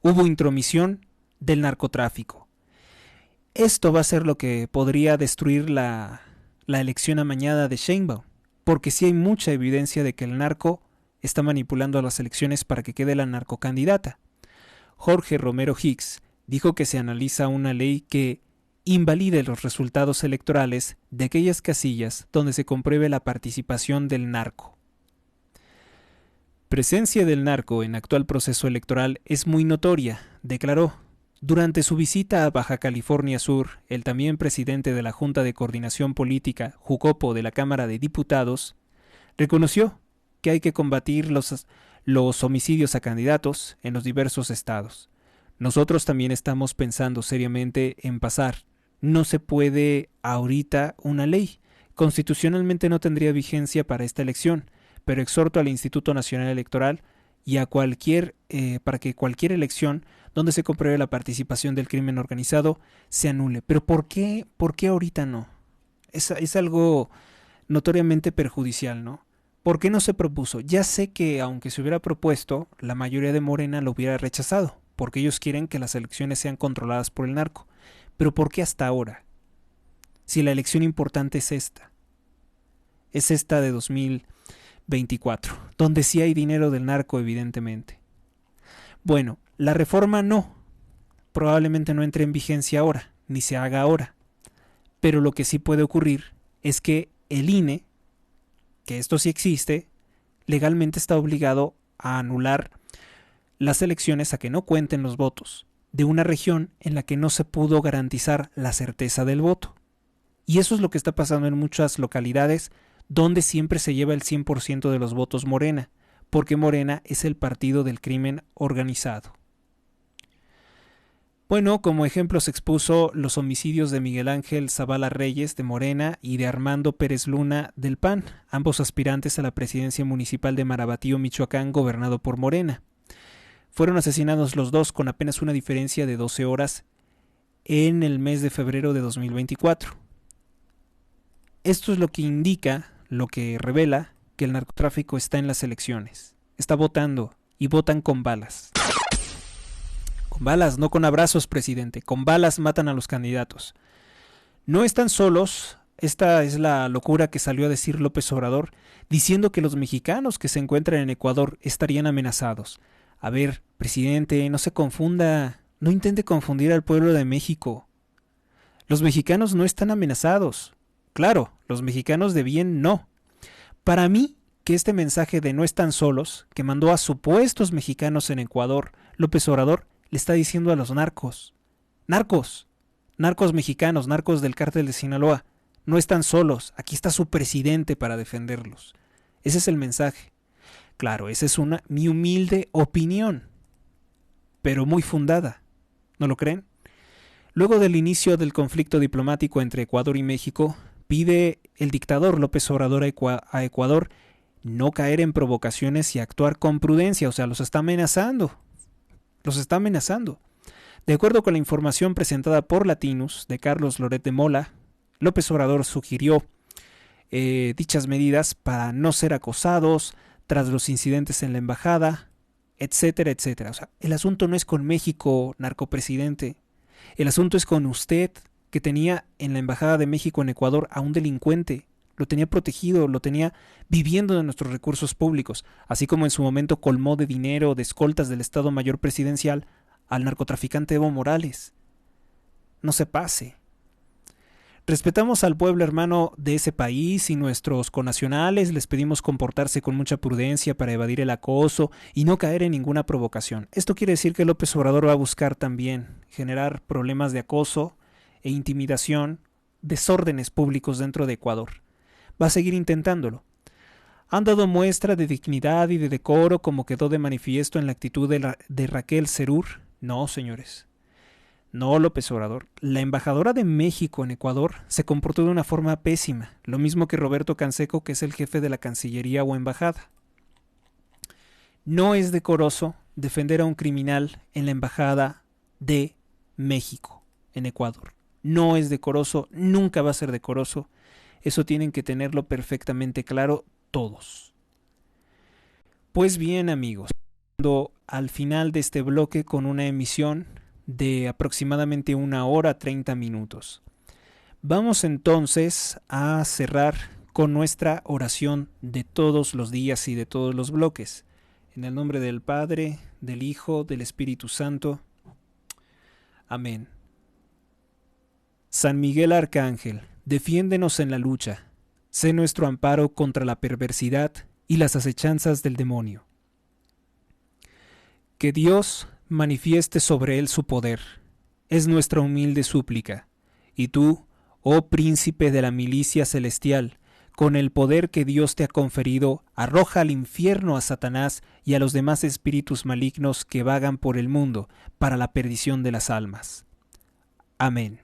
hubo intromisión del narcotráfico. Esto va a ser lo que podría destruir la elección amañada de Sheinbaum, porque sí hay mucha evidencia de que el narco está manipulando a las elecciones para que quede la narcocandidata. Jorge Romero Hicks dijo que se analiza una ley que invalide los resultados electorales de aquellas casillas donde se compruebe la participación del narco. Presencia del narco en actual proceso electoral es muy notoria, declaró. Durante su visita a Baja California Sur, el también presidente de la Junta de Coordinación Política, Jucopo, de la Cámara de Diputados, reconoció que hay que combatir los homicidios a candidatos en los diversos estados. Nosotros también estamos pensando seriamente en pasar. No se puede ahorita una ley. Constitucionalmente no tendría vigencia para esta elección, pero exhorto al Instituto Nacional Electoral y a para que cualquier elección donde se compruebe la participación del crimen organizado se anule. Pero ¿por qué ahorita no? Es algo notoriamente perjudicial, ¿no? ¿Por qué no se propuso? Ya sé que aunque se hubiera propuesto, la mayoría de Morena lo hubiera rechazado, porque ellos quieren que las elecciones sean controladas por el narco. Pero ¿por qué hasta ahora? Si la elección importante es esta de 2024, donde sí hay dinero del narco, evidentemente. Bueno, la reforma probablemente no entre en vigencia ahora, ni se haga ahora. Pero lo que sí puede ocurrir es que el INE, que esto sí existe, legalmente está obligado a anular las elecciones, a que no cuenten los votos. de una región en la que no se pudo garantizar la certeza del voto. Y eso es lo que está pasando en muchas localidades donde siempre se lleva el 100% de los votos Morena, porque Morena es el partido del crimen organizado. Bueno, como ejemplo se expuso los homicidios de Miguel Ángel Zavala Reyes de Morena y de Armando Pérez Luna del PAN, ambos aspirantes a la presidencia municipal de Marabatío, Michoacán, gobernado por Morena. Fueron asesinados los dos con apenas una diferencia de 12 horas en el mes de febrero de 2024. Esto es lo que indica, lo que revela que el narcotráfico está en las elecciones. Está votando y votan con balas. Con balas, no con abrazos, presidente. Con balas matan a los candidatos. No están solos. Esta es la locura que salió a decir López Obrador, diciendo que los mexicanos que se encuentran en Ecuador estarían amenazados. A ver, presidente, no se confunda. No intente confundir al pueblo de México. Los mexicanos no están amenazados. Claro, los mexicanos de bien no. Para mí, que este mensaje de no están solos, que mandó a supuestos mexicanos en Ecuador, López Obrador, le está diciendo a los narcos, narcos mexicanos, narcos del cártel de Sinaloa, no están solos, aquí está su presidente para defenderlos. Ese es el mensaje. Claro, esa es mi humilde opinión, pero muy fundada, ¿no lo creen? Luego del inicio del conflicto diplomático entre Ecuador y México, pide el dictador López Obrador a Ecuador no caer en provocaciones y actuar con prudencia, o sea, los está amenazando. De acuerdo con la información presentada por Latinus de Carlos Loret de Mola, López Obrador sugirió dichas medidas para no ser acosados tras los incidentes en la embajada, etcétera, etcétera. O sea, el asunto no es con México, narcopresidente. El asunto es con usted, que tenía en la embajada de México en Ecuador a un delincuente. Lo tenía protegido, lo tenía viviendo de nuestros recursos públicos, así como en su momento colmó de dinero, de escoltas del Estado Mayor Presidencial al narcotraficante Evo Morales. No se pase. Respetamos al pueblo hermano de ese país y nuestros connacionales, les pedimos comportarse con mucha prudencia para evadir el acoso y no caer en ninguna provocación. Esto quiere decir que López Obrador va a buscar también generar problemas de acoso e intimidación, desórdenes públicos dentro de Ecuador. Va a seguir intentándolo. Han dado muestra de dignidad y de decoro como quedó de manifiesto en la actitud de Raquel Serur. No, señores. No, López Obrador. La embajadora de México en Ecuador se comportó de una forma pésima, lo mismo que Roberto Canseco, que es el jefe de la Cancillería o embajada. No es decoroso defender a un criminal en la embajada de México en Ecuador. No es decoroso, nunca va a ser decoroso. Eso tienen que tenerlo perfectamente claro todos. Pues bien, amigos, al final de este bloque con una emisión de aproximadamente 1 hora 30 minutos. Vamos entonces a cerrar con nuestra oración de todos los días y de todos los bloques. En el nombre del Padre, del Hijo, del Espíritu Santo. Amén. San Miguel Arcángel, defiéndenos en la lucha. Sé nuestro amparo contra la perversidad y las acechanzas del demonio. Que Dios manifieste sobre él su poder. Es nuestra humilde súplica. Y tú, oh príncipe de la milicia celestial, con el poder que Dios te ha conferido, arroja al infierno a Satanás y a los demás espíritus malignos que vagan por el mundo para la perdición de las almas. Amén.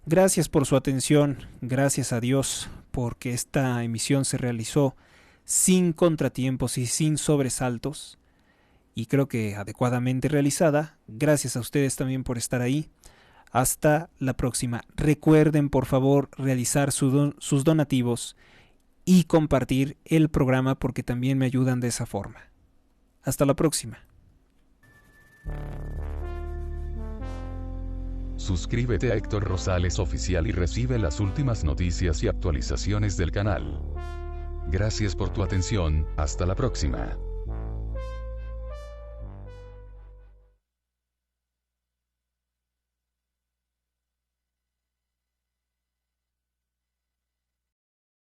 Gracias por su atención, gracias a Dios porque esta emisión se realizó sin contratiempos y sin sobresaltos, y creo que adecuadamente realizada. Gracias a ustedes también por estar ahí. Hasta la próxima. Recuerden, por favor, realizar sus donativos y compartir el programa porque también me ayudan de esa forma. Hasta la próxima. Suscríbete a Héctor Rosales Oficial y recibe las últimas noticias y actualizaciones del canal. Gracias por tu atención, hasta la próxima.